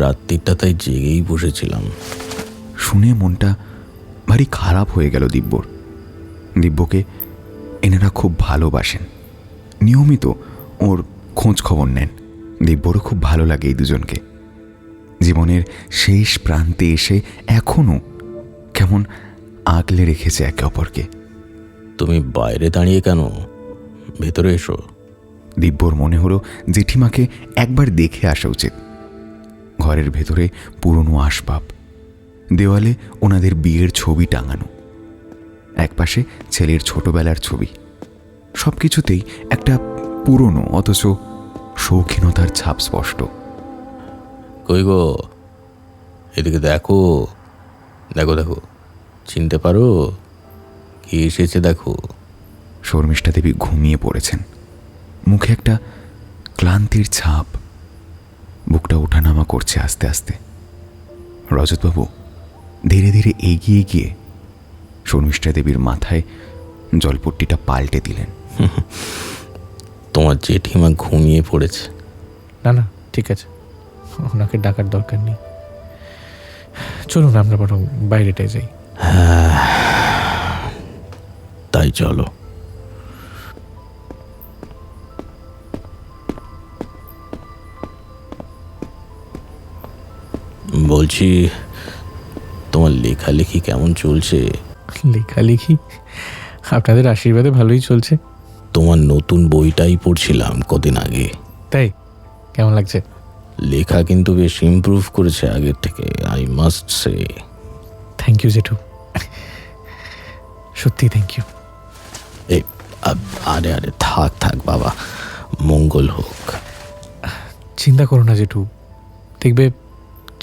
রাত্রিটা তাই জেগেই বসেছিলাম। শুনে মনটা ভারী খারাপ হয়ে গেল দিব্যর। দিব্যকে এনারা খুব ভালোবাসেন, নিয়মিত ওর খোঁজ খবর নেন। দিব্যরও খুব ভালো লাগে এই দুজনকে। জীবনের শেষ প্রান্তে এসে এখনও কেমন আগলে রেখেছে একে অপরকে। তুমি বাইরে দাঁড়িয়ে কেন? ভেতরে এসো। দিব্যর মনে হলো জেঠিমাকে একবার দেখে আসা উচিত। ঘরের ভেতরে পুরনো আসবাব, দেওয়ালে ওনাদের বিয়ের ছবি টাঙানো, একপাশে ছেলের ছোটবেলার ছবি। সব কিছুতেই একটা পুরনো অথচ শৌখিনতার ছাপ স্পষ্ট। কই গো, এদিকে দেখো। দেখো দেখো, চিনতে পারো কি এসেছে? দেখো। শর্মিষ্ঠা দেবী ঘুমিয়ে পড়েছেন। মুখে একটা ক্লান্তির ছাপ। বুকটা ওঠানামা করছে আস্তে আস্তে। রজতবাবু ধীরে ধীরে এগিয়ে গিয়ে শর্মিষ্ঠা দেবীর মাথায় জলপট্টিটা পাল্টে দিলেন। তোমার জেঠিমা ঘুমিয়ে পড়েছে। না না, ঠিক আছে, ওনাকে ডাকার দরকার নেই। চলুন আমরা বরং বাইরেটায় যাই। তাই চলো। বলছি, তোমার লেখালেখি কেমন চলছে? লেখালেখি আপনাদের আশীর্বাদে ভালোই চলছে। তোমার নতুন বইটাই পড়ছিলাম কদিন আগে। তাই কেমন লাগছে? লেখা কিন্তু বেশ ইমপ্রুভ করেছে আগের থেকে, I must say. Thank you জেঠু, সত্যি থ্যাংক ইউ। এই আরে আরে থাক থাক বাবা, মঙ্গল হোক। চিন্তা করো না জেঠু, দেখবে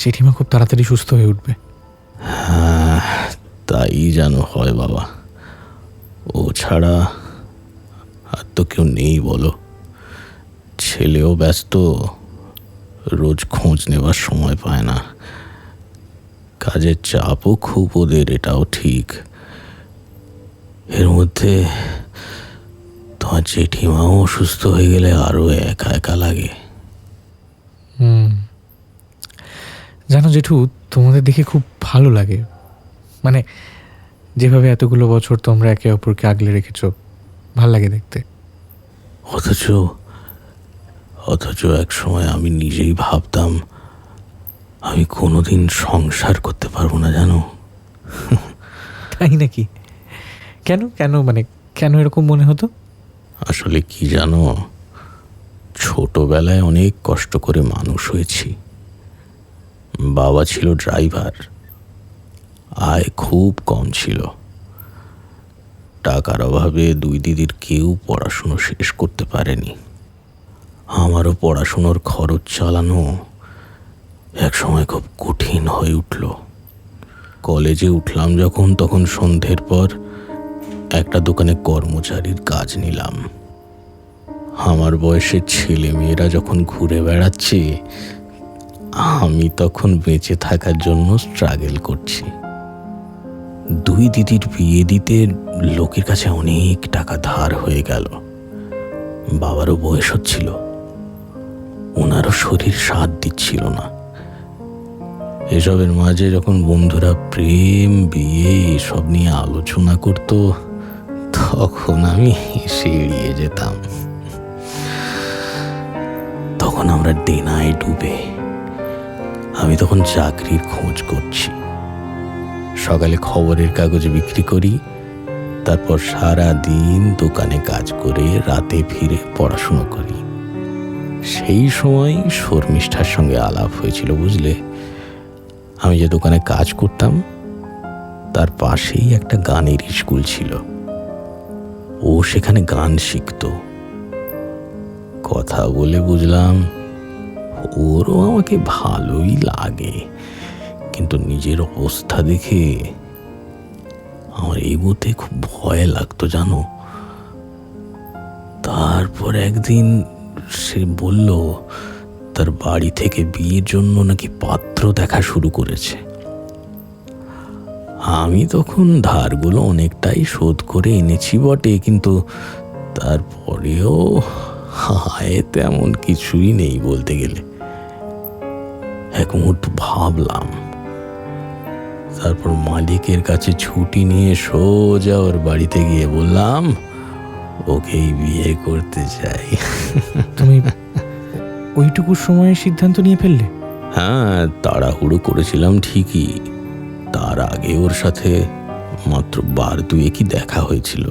জেঠিমা খুব তাড়াতাড়ি সুস্থ হয়ে উঠবে। হ্যাঁ, তাই যেন হয় বাবা। ও ছাড়া আর তো কেউ নেই বলো। ছেলেও ব্যস্ত, রোজ খোঁজ নেবার সময় পায় না। কাজের চাপও খুব ওদের, এটাও ঠিক। এর মধ্যে তোমার জেঠিমাও অসুস্থ হয়ে গেলে আরও একা একা লাগে। জানো জেঠু, তোমাদের দেখে খুব ভালো লাগে। মানে যেভাবে এতগুলো বছর তোমরা একে অপরকে আগলে রেখেছো, ভাল লাগে দেখতে। অথচ এক সময় আমি নিজেই ভাবতাম আমি কোনোদিন সংসার করতে পারবো না, জানো। তাই নাকি? কেন কেন মানে কেন এরকম মনে হতো? আসলে কি জানো, ছোটবেলায় অনেক কষ্ট করে মানুষ হয়েছি। বাবা ছিল ড্রাইভার, আয় খুব কম ছিল। টাকার অভাবে দুই দিদির কেউ পড়াশুনো শেষ করতে পারেনি। আমারও পড়াশুনোর খরচ চালানো এক সময় খুব কঠিন হয়ে উঠল। কলেজে উঠলাম যখন, তখন সন্ধ্যের পর একটা দোকানে কর্মচারীর কাজ নিলাম। আমার বয়সের ছেলে মেয়েরা যখন ঘুরে বেড়াচ্ছে, আমি তখন বেঁচে থাকার জন্য স্ট্রাগল করছি। 2 দিদির বিয়ে দিতে লোকের কাছে অনেক টাকা ধার হয়ে গেল। বাবারও বয়স হচ্ছিল, ওনারও শরীর সাথ দিচ্ছিল না। এসবের মাঝে যখন বন্ধুরা প্রেম, বিয়ে এসব নিয়ে আলোচনা করত, তখন আমি হেসে এড়িয়ে যেতাম। তখন আমরা দেনায় ডুবে। আমি তখন চাকরির খোঁজ করছি। সকালে খবরের কাগজ বিক্রি করি, তারপর সারা দিন দোকানে কাজ করে রাতে ফিরে পড়াশুনো করি। সেই সময় শর্মিষ্ঠার সঙ্গে আলাপ হয়েছিল, বুঝলে। আমি যে দোকানে কাজ করতাম তার পাশেই একটা গানের স্কুল ছিল। ও সেখানে গান শিখত। কথা বলে বুঝলাম ওরও আমাকে ভালোই লাগে, কিন্তু নিজের অবস্থা দেখে আমার এগোতে খুব ভয় লাগতো, জানো। তারপর একদিন সে বলল তার বাড়ি থেকে বিয়ের জন্য নাকি পাত্র দেখা শুরু করেছে। আমি তখন ধারগুলো অনেকটাই শোধ করে এনেছি বটে, কিন্তু তারপরেও হায় তেমন কিছুই নেই বলতে গেলে। এক মুহূর্ত ভাবলাম, তারপর মালিকের কাছে ছুটি নিয়ে সোজা ওর বাড়িতে গিয়ে বললাম ওকেই বিয়ে করতে চাই। তুমি ওইটুকু সময়ে সিদ্ধান্ত নিয়ে ফেললে? হ্যাঁ, তাড়াহুড়ো করেছিলাম ঠিকই। তার আগে ওর সাথে মাত্র 2-2 দেখা হয়েছিল।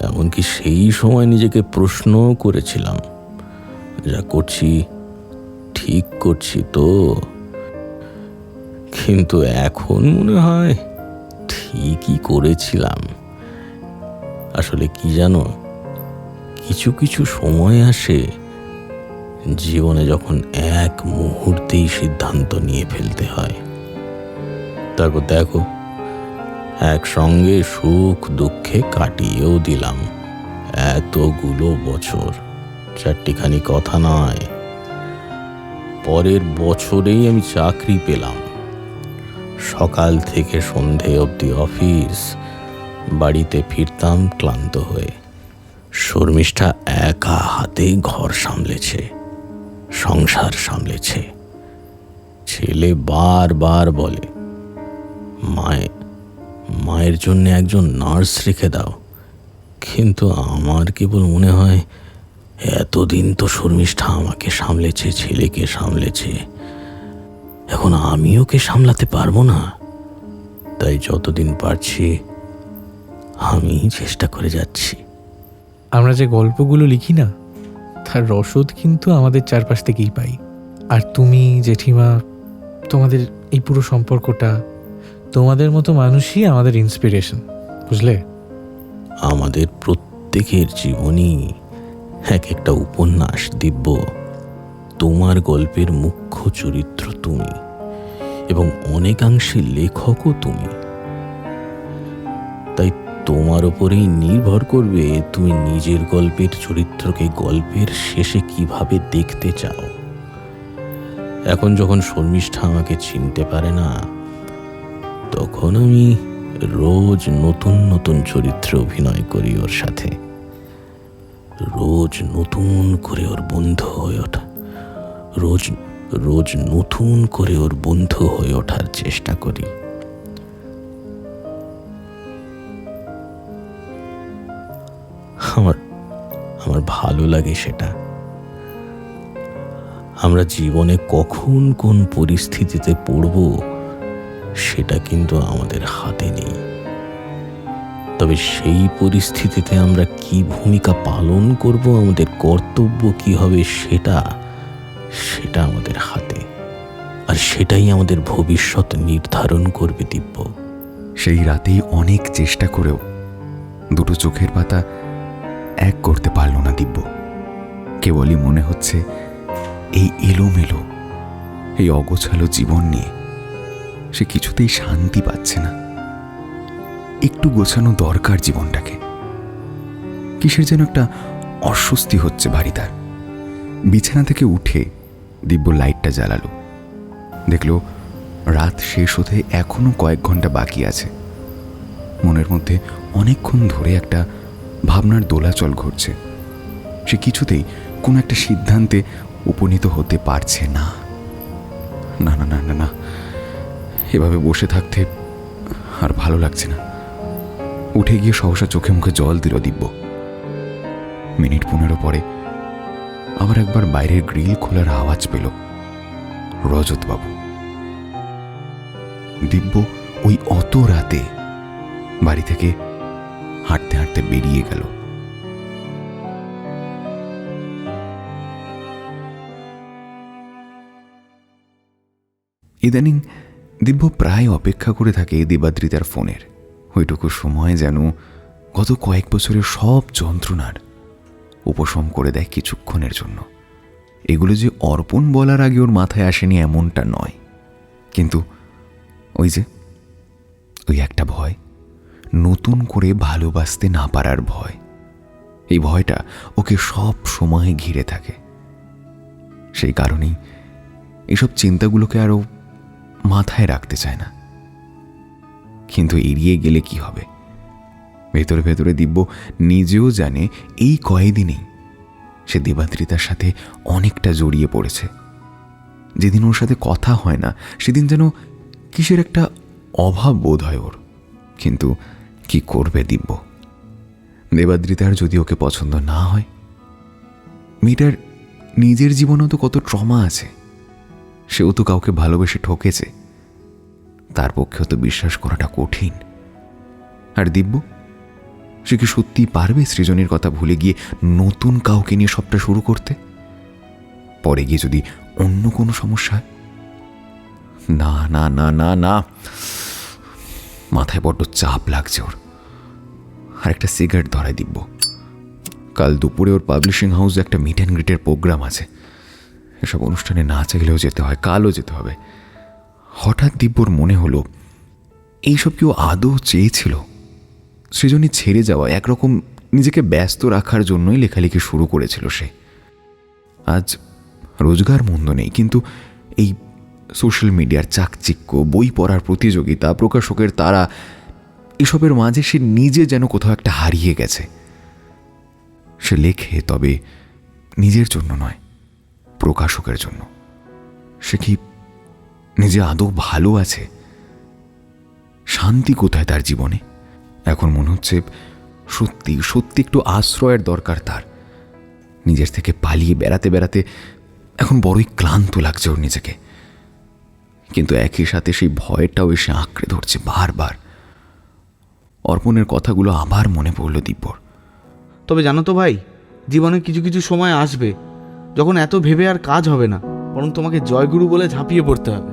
এমনকি সেই সময় নিজেকে প্রশ্নও করেছিলাম, যা করছি ঠিক করছি তো। কিন্তু এখন মনে হয় ঠিকই করেছিলাম। আসলে কি জানো, কিছু কিছু সময় আসে জীবনে যখন এক মুহূর্তেই সিদ্ধান্ত নিয়ে ফেলতে হয়। তারপর দেখো, একসঙ্গে সুখ দুঃখে কাটিয়েও দিলাম এতগুলো বছর। 4টিখানি কথা নয়। পরের বছরেই আমি চাকরি পেলাম। সকাল থেকে সন্ধে অবধি অফিস, বাড়িতে ফিরতাম ক্লান্ত হয়ে। শর্মিষ্ঠা একা হাতে ঘর সামলেছে, সংসার সামলেছে। ছেলে বারবার বলে মায়ের জন্য একজন নার্স রেখে দাও, কিন্তু আমার কেবল মনে হয় এতদিন তো শর্মিষ্ঠা আমাকে সামলেছে, ছেলেকে সামলেছে, এখন আমি ওকে সামলাতে পারবো না। তাই যতদিন পারছি আমি চেষ্টা করে যাচ্ছি। আমরা যে গল্পগুলো লিখি না, তার রসদ কিন্তু আমাদের চারপাশ থেকেই পাই। আর তুমি, জেঠিমা, তোমাদের এই পুরো সম্পর্কটা, তোমাদের মতো মানুষই আমাদের ইন্সপিরেশন, বুঝলে। আমাদের প্রত্যেকের জীবনই এক একটা উপন্যাস, দিব্য। তোমার গল্পের মুখ্য চরিত্র তুমি, এবং অনেকাংশে লেখকও তুমি। তাই তোমার ওপরেই নির্ভর করবে তুমি নিজের গল্পের চরিত্রকে গল্পের শেষে কিভাবে দেখতে চাও। এখন যখন শর্মিষ্ঠা আমাকে চিনতে পারে না, তখন আমি রোজ নতুন নতুন চরিত্রে অভিনয় করি ওর সাথে। রোজ নতুন করে ওর বন্ধু হয়ে ওঠা, রোজ নতুন করে ওর বন্ধু হয়ে ওঠার চেষ্টা করি। আমার ভালো লাগে সেটা। আমরা জীবনে কখন কোন পরিস্থিতিতে পড়ব সেটা কিন্তু আমাদের হাতে নেই, তবে সেই পরিস্থিতিতে আমরা কি ভূমিকা পালন করব, আমাদের কর্তব্য কি হবে, সেটা আমাদের হাতে। আর সেটাই আমাদের ভবিষ্যৎ নির্ধারণ করবে, দিব্য। সেই রাতেই অনেক চেষ্টা করেও দুটো চোখের পাতা এক করতে পারল না দিব্য। কেবলই মনে হচ্ছে এই এলোমেলো, এই অগোছালো জীবন নিয়ে সে কিছুতেই শান্তি পাচ্ছে না। একটু গোছানো দরকার জীবনটাকে। কিসের যেন একটা অস্বস্তি হচ্ছে ভারী তার। বিছানা থেকে উঠে দিব্য লাইটটা জ্বালালো। দেখলো রাত শেষ হতে এখনো কয়েক ঘন্টা বাকি আছে। মনের মধ্যে অনেকক্ষণ ধরে একটা ভাবনার দোলাচল ঘটছে। সে কিছুতেই কোনো একটা সিদ্ধান্তে উপনীত হতে পারছে না। না না না না না, এভাবে বসে থাকতে আর ভালো লাগছে না। উঠে গিয়ে সহসা চোখে মুখে জল দিল দিব্য। মিনিট 15 পরে আবার একবার বাইরের গ্রিল খোলার আওয়াজ পেল। রজতবাবু। দিব্য ওই অত রাতে বাড়ি থেকে হাঁটতে হাঁটতে বেরিয়ে গেল। ইদানিং দিব্য প্রায় অপেক্ষা করে থাকে দেবাদ্রিতার ফোনের। ওইটুকু সময় যেন গত কয়েক বছরের সব যন্ত্রণার উপশম করে দেয় কিছুক্ষণের জন্য। এগুলো যে অর্পণ বলার আগে ওর মাথায় আসেনি এমনটা নয়, কিন্তু ওই একটা ভয়, নতুন করে ভালোবাসতে না পারার ভয়। এই ভয়টা ওকে সব সময় ঘিরে থাকে। সেই কারণেই এসব চিন্তাগুলোকে আরও মাথায় রাখতে চায় না। কিন্তু এড়িয়ে গেলে কি হবে? ভেতরে ভেতরে দিব্য নিজেও জানে এই কয়েকদিনেই সে দেবাদ্রিতার সাথে অনেকটা জড়িয়ে পড়েছে। যেদিন ওর সাথে কথা হয় না সেদিন যেন কিসের একটা অভাব বোধ হয় ওর। কিন্তু কি করবে দিব্য? দেবাদ্রিতার যদি ওকে পছন্দ না হয়, মেয়েটার নিজের জীবনেও তো কত ট্রমা আছে। সেও তো কাউকে ভালোবেসে ঠকেছে। তার পক্ষেও তো বিশ্বাস করাটা কঠিন। আর দিব্য, সে কি সত্যিই পারবে সৃজনীর কথা ভুলে গিয়ে নতুন কাউকে নিয়ে সবটা শুরু করতে? পরে গিয়ে যদি অন্য কোনো সমস্যা হয়? না না না না না, মাথায় বড্ড চাপ লাগছে ওর। আর একটা সিগারেট ধরায় দিব্য। কাল দুপুরে ওর পাবলিশিং হাউসে একটা মিট অ্যান্ড গ্রিটের প্রোগ্রাম আছে। এসব অনুষ্ঠানে না চাইলেও যেতে হয়, কালও যেতে হবে। হঠাৎ দিব্যর মনে হলো এইসব কেউ আদৌ চেয়েছিল? সৃজনী ছেড়ে যাওয়া একরকম নিজেকে ব্যস্ত রাখার জন্যই লেখালেখি শুরু করেছিল সে। আজ রোজগার মন্দ নেই, কিন্তু এই সোশ্যাল মিডিয়ার চাকচিক্য, বই পড়ার প্রতিযোগিতা, প্রকাশকের তারা, এসবের মাঝে সে নিজে যেন কোথাও একটা হারিয়ে গেছে। সে লেখে, তবে নিজের জন্য নয়, প্রকাশকের জন্য। সে কি নিজে আদৌ ভালো আছে? শান্তি কোথায় তার জীবনে? এখন মনে হচ্ছে সত্যি সত্যি একটু আশ্রয়ের দরকার তার। নিজের থেকে পালিয়ে বেড়াতে বেড়াতে এখন বড়ই ক্লান্ত লাগছে ওর নিজেকে। কিন্তু একই সাথে সেই ভয়টাও এসে আঁকড়ে ধরছে বারবার। অর্পণের কথাগুলো আবার মনে পড়ল দিব্যর। তবে জানো তো ভাই, জীবনে কিছু কিছু সময় আসবে যখন এত ভেবে আর কাজ হবে না, বরং তোমাকে জয়গুরু বলে ঝাঁপিয়ে পড়তে হবে।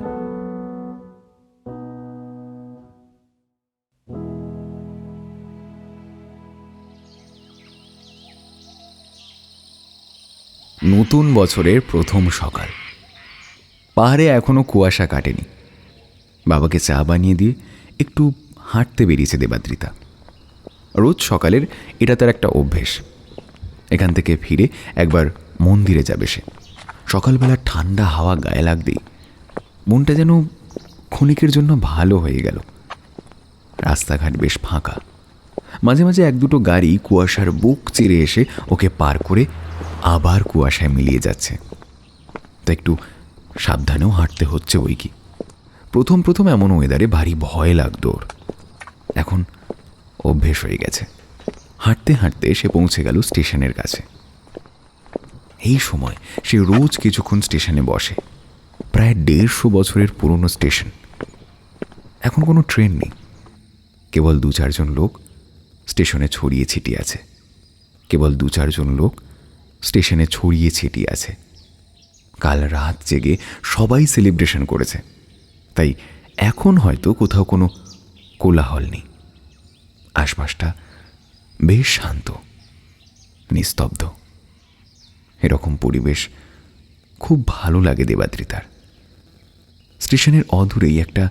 নতুন বছরের প্রথম সকাল। পাহাড়ে এখনো কুয়াশা কাটেনি। বাবাকে চা বানিয়ে দিয়ে একটু হাঁটতে বেরিয়েছে দেবাদ্রিতা। রোজ সকালের এটা তার একটা অভ্যেস। এখান থেকে ফিরে একবার মন্দিরে যাবে সে। সকালবেলা ঠান্ডা হাওয়া গায়ে লাগতেই মনটা যেন ক্ষণিকের জন্য ভালো হয়ে গেল। রাস্তাঘাট বেশ ফাঁকা। মাঝে মাঝে এক দুটো গাড়ি কুয়াশার বুক চিরে এসে ওকে পার করে আবার কুয়াশায় মিলিয়ে যাচ্ছে। তো একটু সাবধানেও হাঁটতে হচ্ছে। ওই কি প্রথম প্রথম এমন ওয়েদারে ভারী ভয় লাগতো ওর। এখন অভ্যেস হয়ে গেছে। হাঁটতে হাঁটতে সে পৌঁছে গেল স্টেশনের কাছে। এই সময় সে রোজ কিছুক্ষণ স্টেশনে বসে। প্রায় 150 বছরের পুরনো স্টেশন। এখন কোনো ট্রেন নেই, কেবল 2-4 জন লোক স্টেশনে ছড়িয়ে ছিটিয়ে আছে। কেবল 2-4 জন লোক স্টেশনে ছড়িয়ে ছিটিয়ে আছে। কাল রাত জেগে সবাই সেলিব্রেশন করেছে, তাই এখন হয়তো কোথাও কোনো কোলাহল নেই। আশপাশটা বেশ শান্ত, নিস্তব্ধ। এরকম পরিবেশ খুব ভালো লাগে দেবাদ্রিতার। স্টেশনের অদূরেই একটা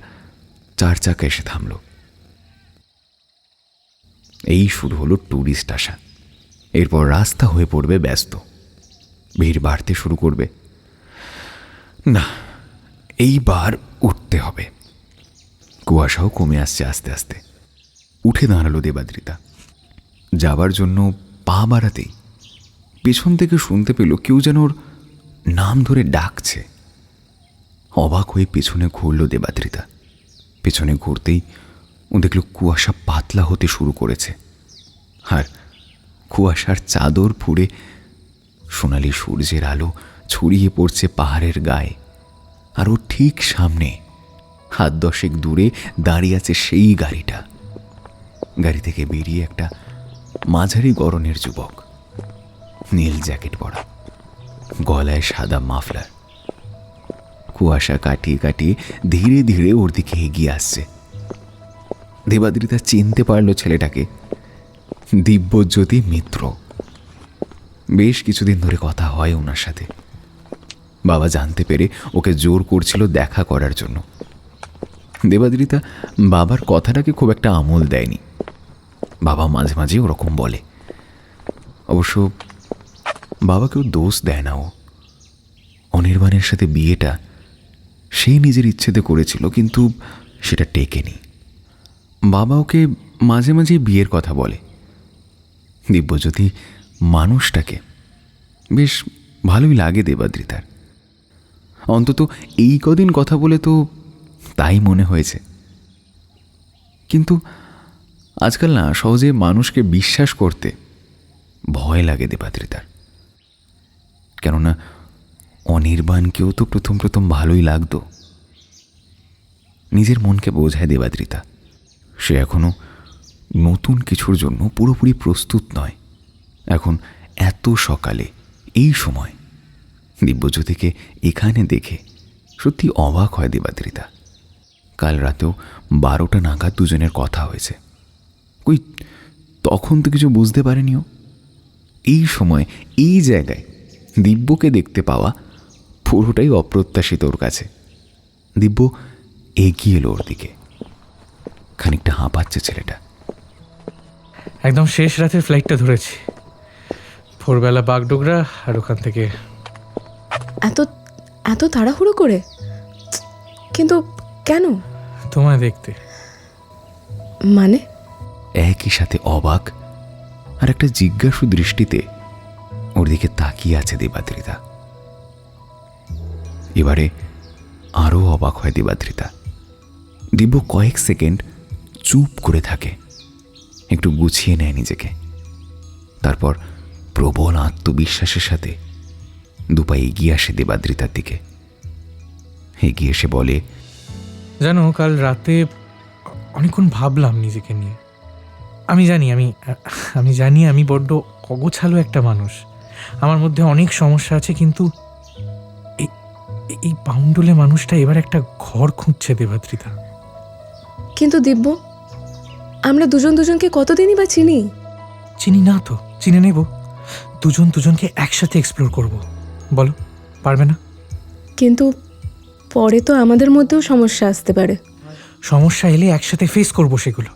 চার চাকা এসে থামল। এই শুরু হলো ট্যুরিস্ট আসা। এরপর রাস্তা হয়ে পড়বে ব্যস্ত, ভিড় বাড়তে শুরু করবে। না, এইবার উঠতে হবে। কুয়াশাও কমে আসছে আস্তে আস্তে। উঠে দাঁড়ালো দেবাদ্রিতা। যাবার জন্য পা বাড়াতেই পেছন থেকে শুনতে পেল কেউ যেন ওর নাম ধরে ডাকছে। অবাক হয়ে পেছনে ঘুরল দেবাদ্রিতা। পেছনে ঘুরতেই ও দেখল কুয়াশা পাতলা হতে শুরু করেছে, আর কুয়াশার চাদর ফুঁড়ে সোনালি সূর্যের আলো ছড়িয়ে পড়ছে পাহাড়ের গায়ে। আর ও ঠিক সামনে, হাত 10 দূরে দাঁড়িয়ে আছে সেই গাড়িটা। গাড়ি থেকে বেরিয়ে একটা মাঝারি গড়নের যুবক, নীল জ্যাকেট পরা, গলায় সাদা মাফলার। কুয়াশা কাটিয়ে কাটিয়ে ধীরে ধীরে ওর দিকে এগিয়ে আসছে। দেবাদ্রিতা চিনতে পারল ছেলেটাকে, দিব্যজ্যোতি মিত্র। বেশ কিছুদিন ধরে কথা হয় ওনার সাথে। বাবা জানতে পেরে ওকে জোর করছিল দেখা করার জন্য। দেবাদ্রিতা বাবার কথাটাকে খুব একটা আমল দেয়নি। বাবা মাঝে মাঝে ওরকম বলে। অবশ্য বাবাকেও দোষ দেয় না ও। অনির্বাণের সাথে বিয়েটা সেই নিজের ইচ্ছেতে করেছিল, কিন্তু সেটা টেকেনি। বাবা ওকে মাঝে মাঝে বিয়ের কথা বলে। দিব্যজ্যোতি মানুষটাকে বেশ ভালোই লাগে দেবাদ্রিতার। অন্তত এই কদিন কথা বলে তো তাই মনে হয়েছে। কিন্তু আজকাল না সহজে মানুষকে বিশ্বাস করতে ভয় লাগে দেবাদ্রিতার। কেননা অনির্বাণকেও তো প্রথম প্রথম ভালোই লাগতো। নিজের মনকে বোঝায় দেবাদ্রিতা, সে এখনো নতুন কিছুর জন্য পুরোপুরি প্রস্তুত নয়। এখন এত সকালে এই সময় দিব্যজ্যোতিকে এখানে দেখে সত্যি অবাক হয় দেবাদ্রিতা। কাল রাতেও 12টা নাগাদ দুজনের কথা হয়েছে। কই তখন তো কিছু বুঝতে পারেনিও। এই সময় এই জায়গায় দিব্যকে দেখতে পাওয়া পুরোটাই অপ্রত্যাশিত ওর কাছে। দিব্য এগিয়ে এলো ওর দিকে। খানিকটা হাঁপাচ্ছে ছেলেটা। একদম শেষ রাতের ফ্লাইটটা ধরেছি, ভোরবেলা বাগডোগরা, আর ওখান থেকে এত এত তাড়াহুড়ো করে? কিন্তু কেন? তোমায় দেখতে। মানে? একই সাথে অবাক আর একটা জিজ্ঞাসু দৃষ্টিতে ওর দিকে তাকিয়ে আছে দেবাদ্রিতা। এবারে আরও অবাক হয় দেবাদ্রিতা। দিব্য কয়েক সেকেন্ড চুপ করে থাকে, একটু গুছিয়ে নেয় নিজেকে। তারপর প্রবল আত্মবিশ্বাসের সাথে দুপায়ে এগিয়ে আসে দেবাদ্রিতার দিকে। এগিয়ে এসে বলে, জানো, কাল রাতে অনেকক্ষণ ভাবলাম নিজেকে নিয়ে। আমি জানি আমি বড্ড অগোছালো একটা মানুষ। আমার মধ্যে অনেক সমস্যা আছে, কিন্তু এই বাউন্ডুলে মানুষটা এবার একটা ঘর খুঁজছে দেবাদ্রিতা। কিন্তু দিব্য, আমরা দুজন দুজনকে কতদিনই বা চিনি? চিনি না তো, চিনে নেব। দুজন দুজনকে একসাথে এক্সপ্লোর করব। বলো, পারবে না? কিন্তু পরে তো আমাদের মধ্যেও সমস্যা আসতে পারে। সমস্যা এলে একসাথে ফেস করব, সেগুলো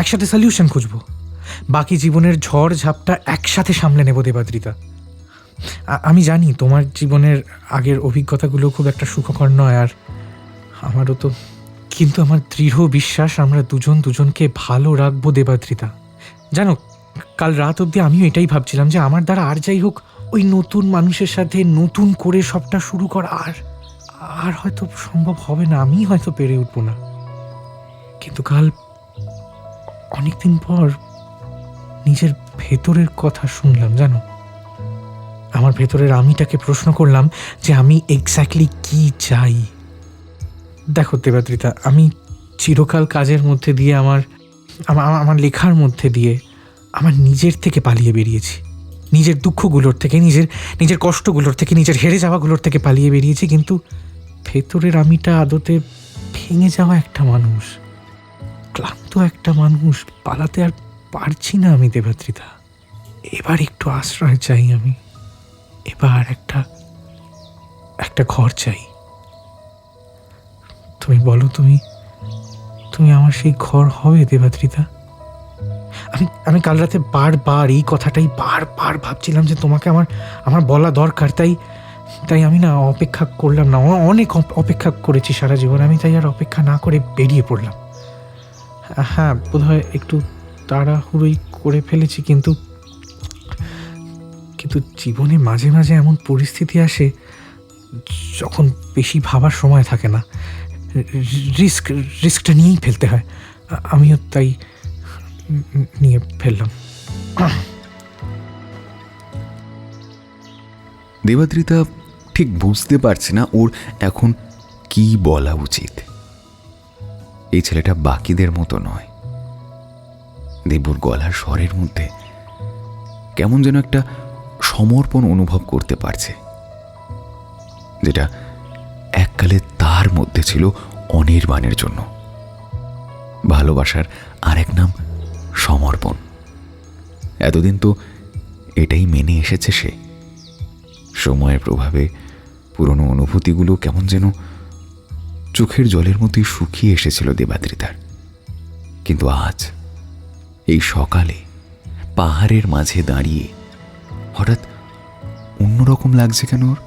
একসাথে সলিউশন খুঁজব। বাকি জীবনের ঝড় ঝাপটা একসাথে সামলে নেব দেবাদ্রিতা। আমি জানি তোমার জীবনের আগের অভিজ্ঞতাগুলো খুব একটা সুখকর নয়, আর আমারও তো, কিন্তু আমার দৃঢ় বিশ্বাস আমরা দুজন দুজনকে ভালো রাখবো দেবাদ্রিতা। জানো, কাল রাত অবধি আমিও এটাই ভাবছিলাম যে আমার দ্বারা আর যাই হোক ওই নতুন মানুষের সাথে নতুন করে সবটা শুরু করা আর হয়তো সম্ভব হবে না, আমি হয়তো পেরে উঠবো না। কিন্তু কাল অনেকদিন পর নিজের ভেতরের কথা শুনলাম। জানো, আমার ভেতরের আমিটাকে প্রশ্ন করলাম যে আমি এক্স্যাক্টলি কি চাই। দেখো দেবাদ্রিতা, আমি চিরকাল কাজের মধ্যে দিয়ে আমার লেখার মধ্যে দিয়ে আমার নিজের থেকে পালিয়ে বেরিয়েছি। নিজের দুঃখগুলোর থেকে, নিজের কষ্টগুলোর থেকে, নিজের হেরে যাওয়াগুলোর থেকে পালিয়ে বেরিয়েছি। কিন্তু ভেতরের আমিটা আদতে ভেঙে যাওয়া একটা মানুষ, ক্লান্ত একটা মানুষ। পালাতে আর পারছি না আমি দেবাদ্রিতা। এবার একটু আশ্রয় চাই আমি। এবার একটা ঘর চাই। তুমি বলো, তুমি আমার সেই ঘর হবে দেবাদ্রিতা? আমি কাল রাতে বারবার এই কথাটাই বারবার ভাবছিলাম যে তোমাকে আমার বলা দরকার, তাই আমি না অপেক্ষা করলাম না, অনেক অপেক্ষা করেছি সারা জীবন, আমি তাই আর অপেক্ষা না করে বেরিয়ে পড়লাম। হ্যাঁ, বোধহয় একটু তাড়াহুড়োই করে ফেলেছি, কিন্তু জীবনে মাঝে মাঝে এমন পরিস্থিতি আসে যখন বেশি ভাবার সময় থাকে না, রিস্কটা নিয়েই ফেলতে হয়। আমিও তাই নিয়ে ফেললাম। দেবাদ্রিতা ঠিক বুঝতে পারছে না ওর এখন কি বলা উচিত। এই ছেলেটা বাকিদের মতো নয়। দেবুর গলার স্বরের মধ্যে কেমন যেন একটা সমর্পণ অনুভব করতে পারছে, যেটা এককালে তার মধ্যে ছিল অনির্বাণের জন্য। ভালোবাসার আরেক নাম সমর্পণ। এতদিন তো এটাই মেনে এসেছে সে। সময়ের প্রভাবে পুরনো অনুভূতিগুলো কেমন যেন চোখের জলের মধ্যে শুকিয়ে এসেছিল দেবাদ্রিতার। কিন্তু আজ এই সকালে পাহাড়ের মাঝে দাঁড়িয়ে হঠাৎ অন্যরকম লাগছে কেন ওর?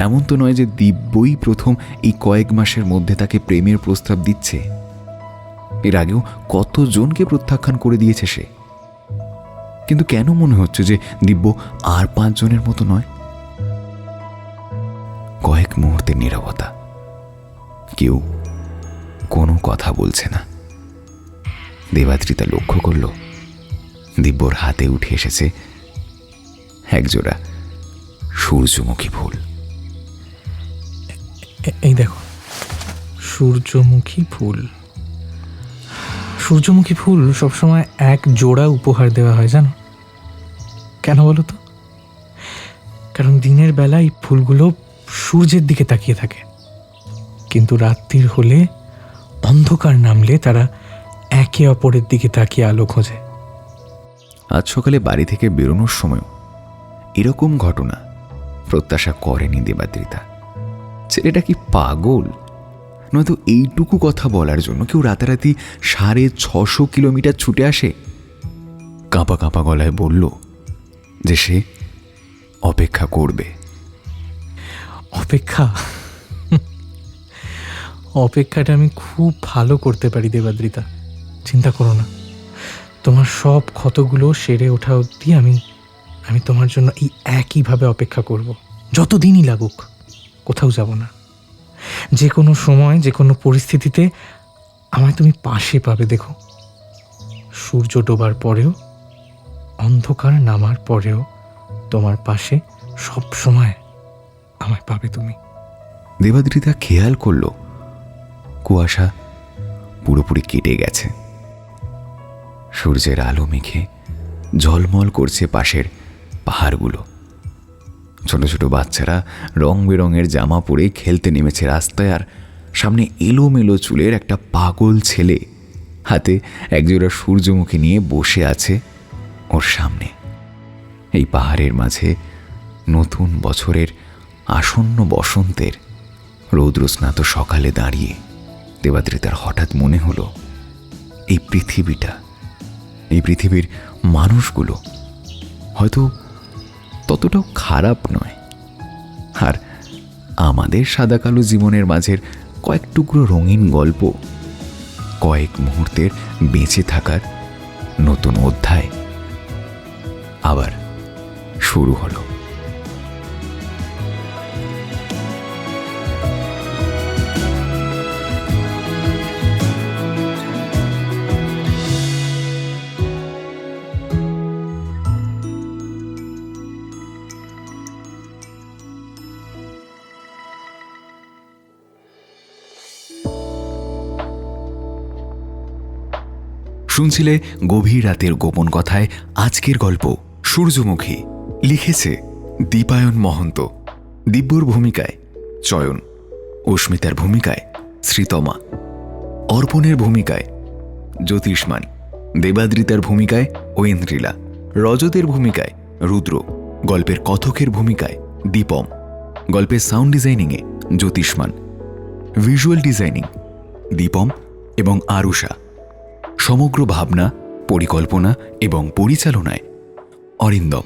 এমন তো নয় যে দিব্যই প্রথম এই কয়েক মাসের মধ্যে তাকে প্রেমের প্রস্তাব দিচ্ছে। এর আগেও কতজনকে প্রত্যাখ্যান করে দিয়েছে সে। কিন্তু কেন মনে হচ্ছে যে দিব্য আর 5 জনের মতো নয়? কয়েক মুহূর্তের নীরবতা, কেউ কোনো কথা বলছে না। দেবাদ্রিতা লক্ষ্য করল দিব্যর হাতে উঠে এসেছে একজোড়া সূর্যমুখী ফুল। এই দেখো, সূর্যমুখী ফুল। সূর্যমুখী ফুল সবসময় এক জোড়া উপহার দেওয়া হয়, জানো কেন বলো তো? কারণ দিনের বেলা এই ফুলগুলো সূর্যের দিকে তাকিয়ে থাকে, কিন্তু রাত্রির হলে অন্ধকার নামলে তারা একে অপরের দিকে তাকিয়ে আলো খোঁজে। আজ সকালে বাড়ি থেকে বেরোনোর সময় এরকম ঘটনা প্রত্যাশা করেনি দেবাদ্রিতা। ছেলেটা কি পাগল? নয়তো এইটুকু কথা বলার জন্য কেউ রাতারাতি 650 কিলোমিটার ছুটে আসে? কাঁপা কাঁপা গলায় বলল যে সে অপেক্ষা করবে। অপেক্ষাটা আমি খুব ভালো করতে পারি দেবাদ্রিতা, চিন্তা করো না। তোমার সব ক্ষতগুলো সেরে ওঠা অবধি আমি তোমার জন্য এই একইভাবে অপেক্ষা করব, যতদিনই লাগুক। কোথাও যাব না। যে কোনো সময়, যে কোনো পরিস্থিতিতে আমায় তুমি পাশে পাবে। দেখো, সূর্য ডোবার পরেও, অন্ধকার নামার পরেও তোমার পাশে সব সময় আমায় পাবে তুমি। দেবাদ্রিতা খেয়াল করল কুয়াশা পুরোপুরি কেটে গেছে। সূর্যের আলো মেখে ঝলমল করছে পাশের পাহাড়গুলো। ছোট ছোট বাচ্চারা রং বেরঙের জামা পরে খেলতে নেমেছে রাস্তায়, আর সামনে এলোমেলো চুলের একটা পাগল ছেলে হাতে একজোড়া সূর্যমুখী নিয়ে বসে আছে ওর সামনে। এই পাহাড়ের মাঝে নতুন বছরের আসন্ন বসন্তের রৌদ্রস্নাত সকালে দাঁড়িয়ে দেবাদ্রিতার হঠাৎ মনে হলো এই পৃথিবীটা, এই পৃথিবীর মানুষগুলো হয়তো ততটাও খারাপ নয়। আর আমাদের সাদা কালো জীবনের মাঝের কয়েক টুকরো রঙিন গল্প, কয়েক মুহূর্তের বেঁচে থাকার নতুন অধ্যায় আবার শুরু হলো। শুনছিলে গভীর রাতের গোপন কথায় আজকের গল্প সূর্যমুখী। লিখেছে দীপায়ন মহন্ত, দিব্যর ভূমিকায় চয়ন, অস্মিতার ভূমিকায় শ্রীতমা, অর্পণের ভূমিকায় জ্যোতিষ্মান, দেবাদ্রিতার ভূমিকায় ঐন্দ্রিলা, রজতের ভূমিকায় রুদ্র, গল্পের কথকের ভূমিকায় দীপম, গল্পের sound ডিজাইনিংয়ে Jyotishman, visual designing Deepam এবং আরুষা। সমগ্র ভাবনা, পরিকল্পনা এবং পরিচালনায় অরিন্দম।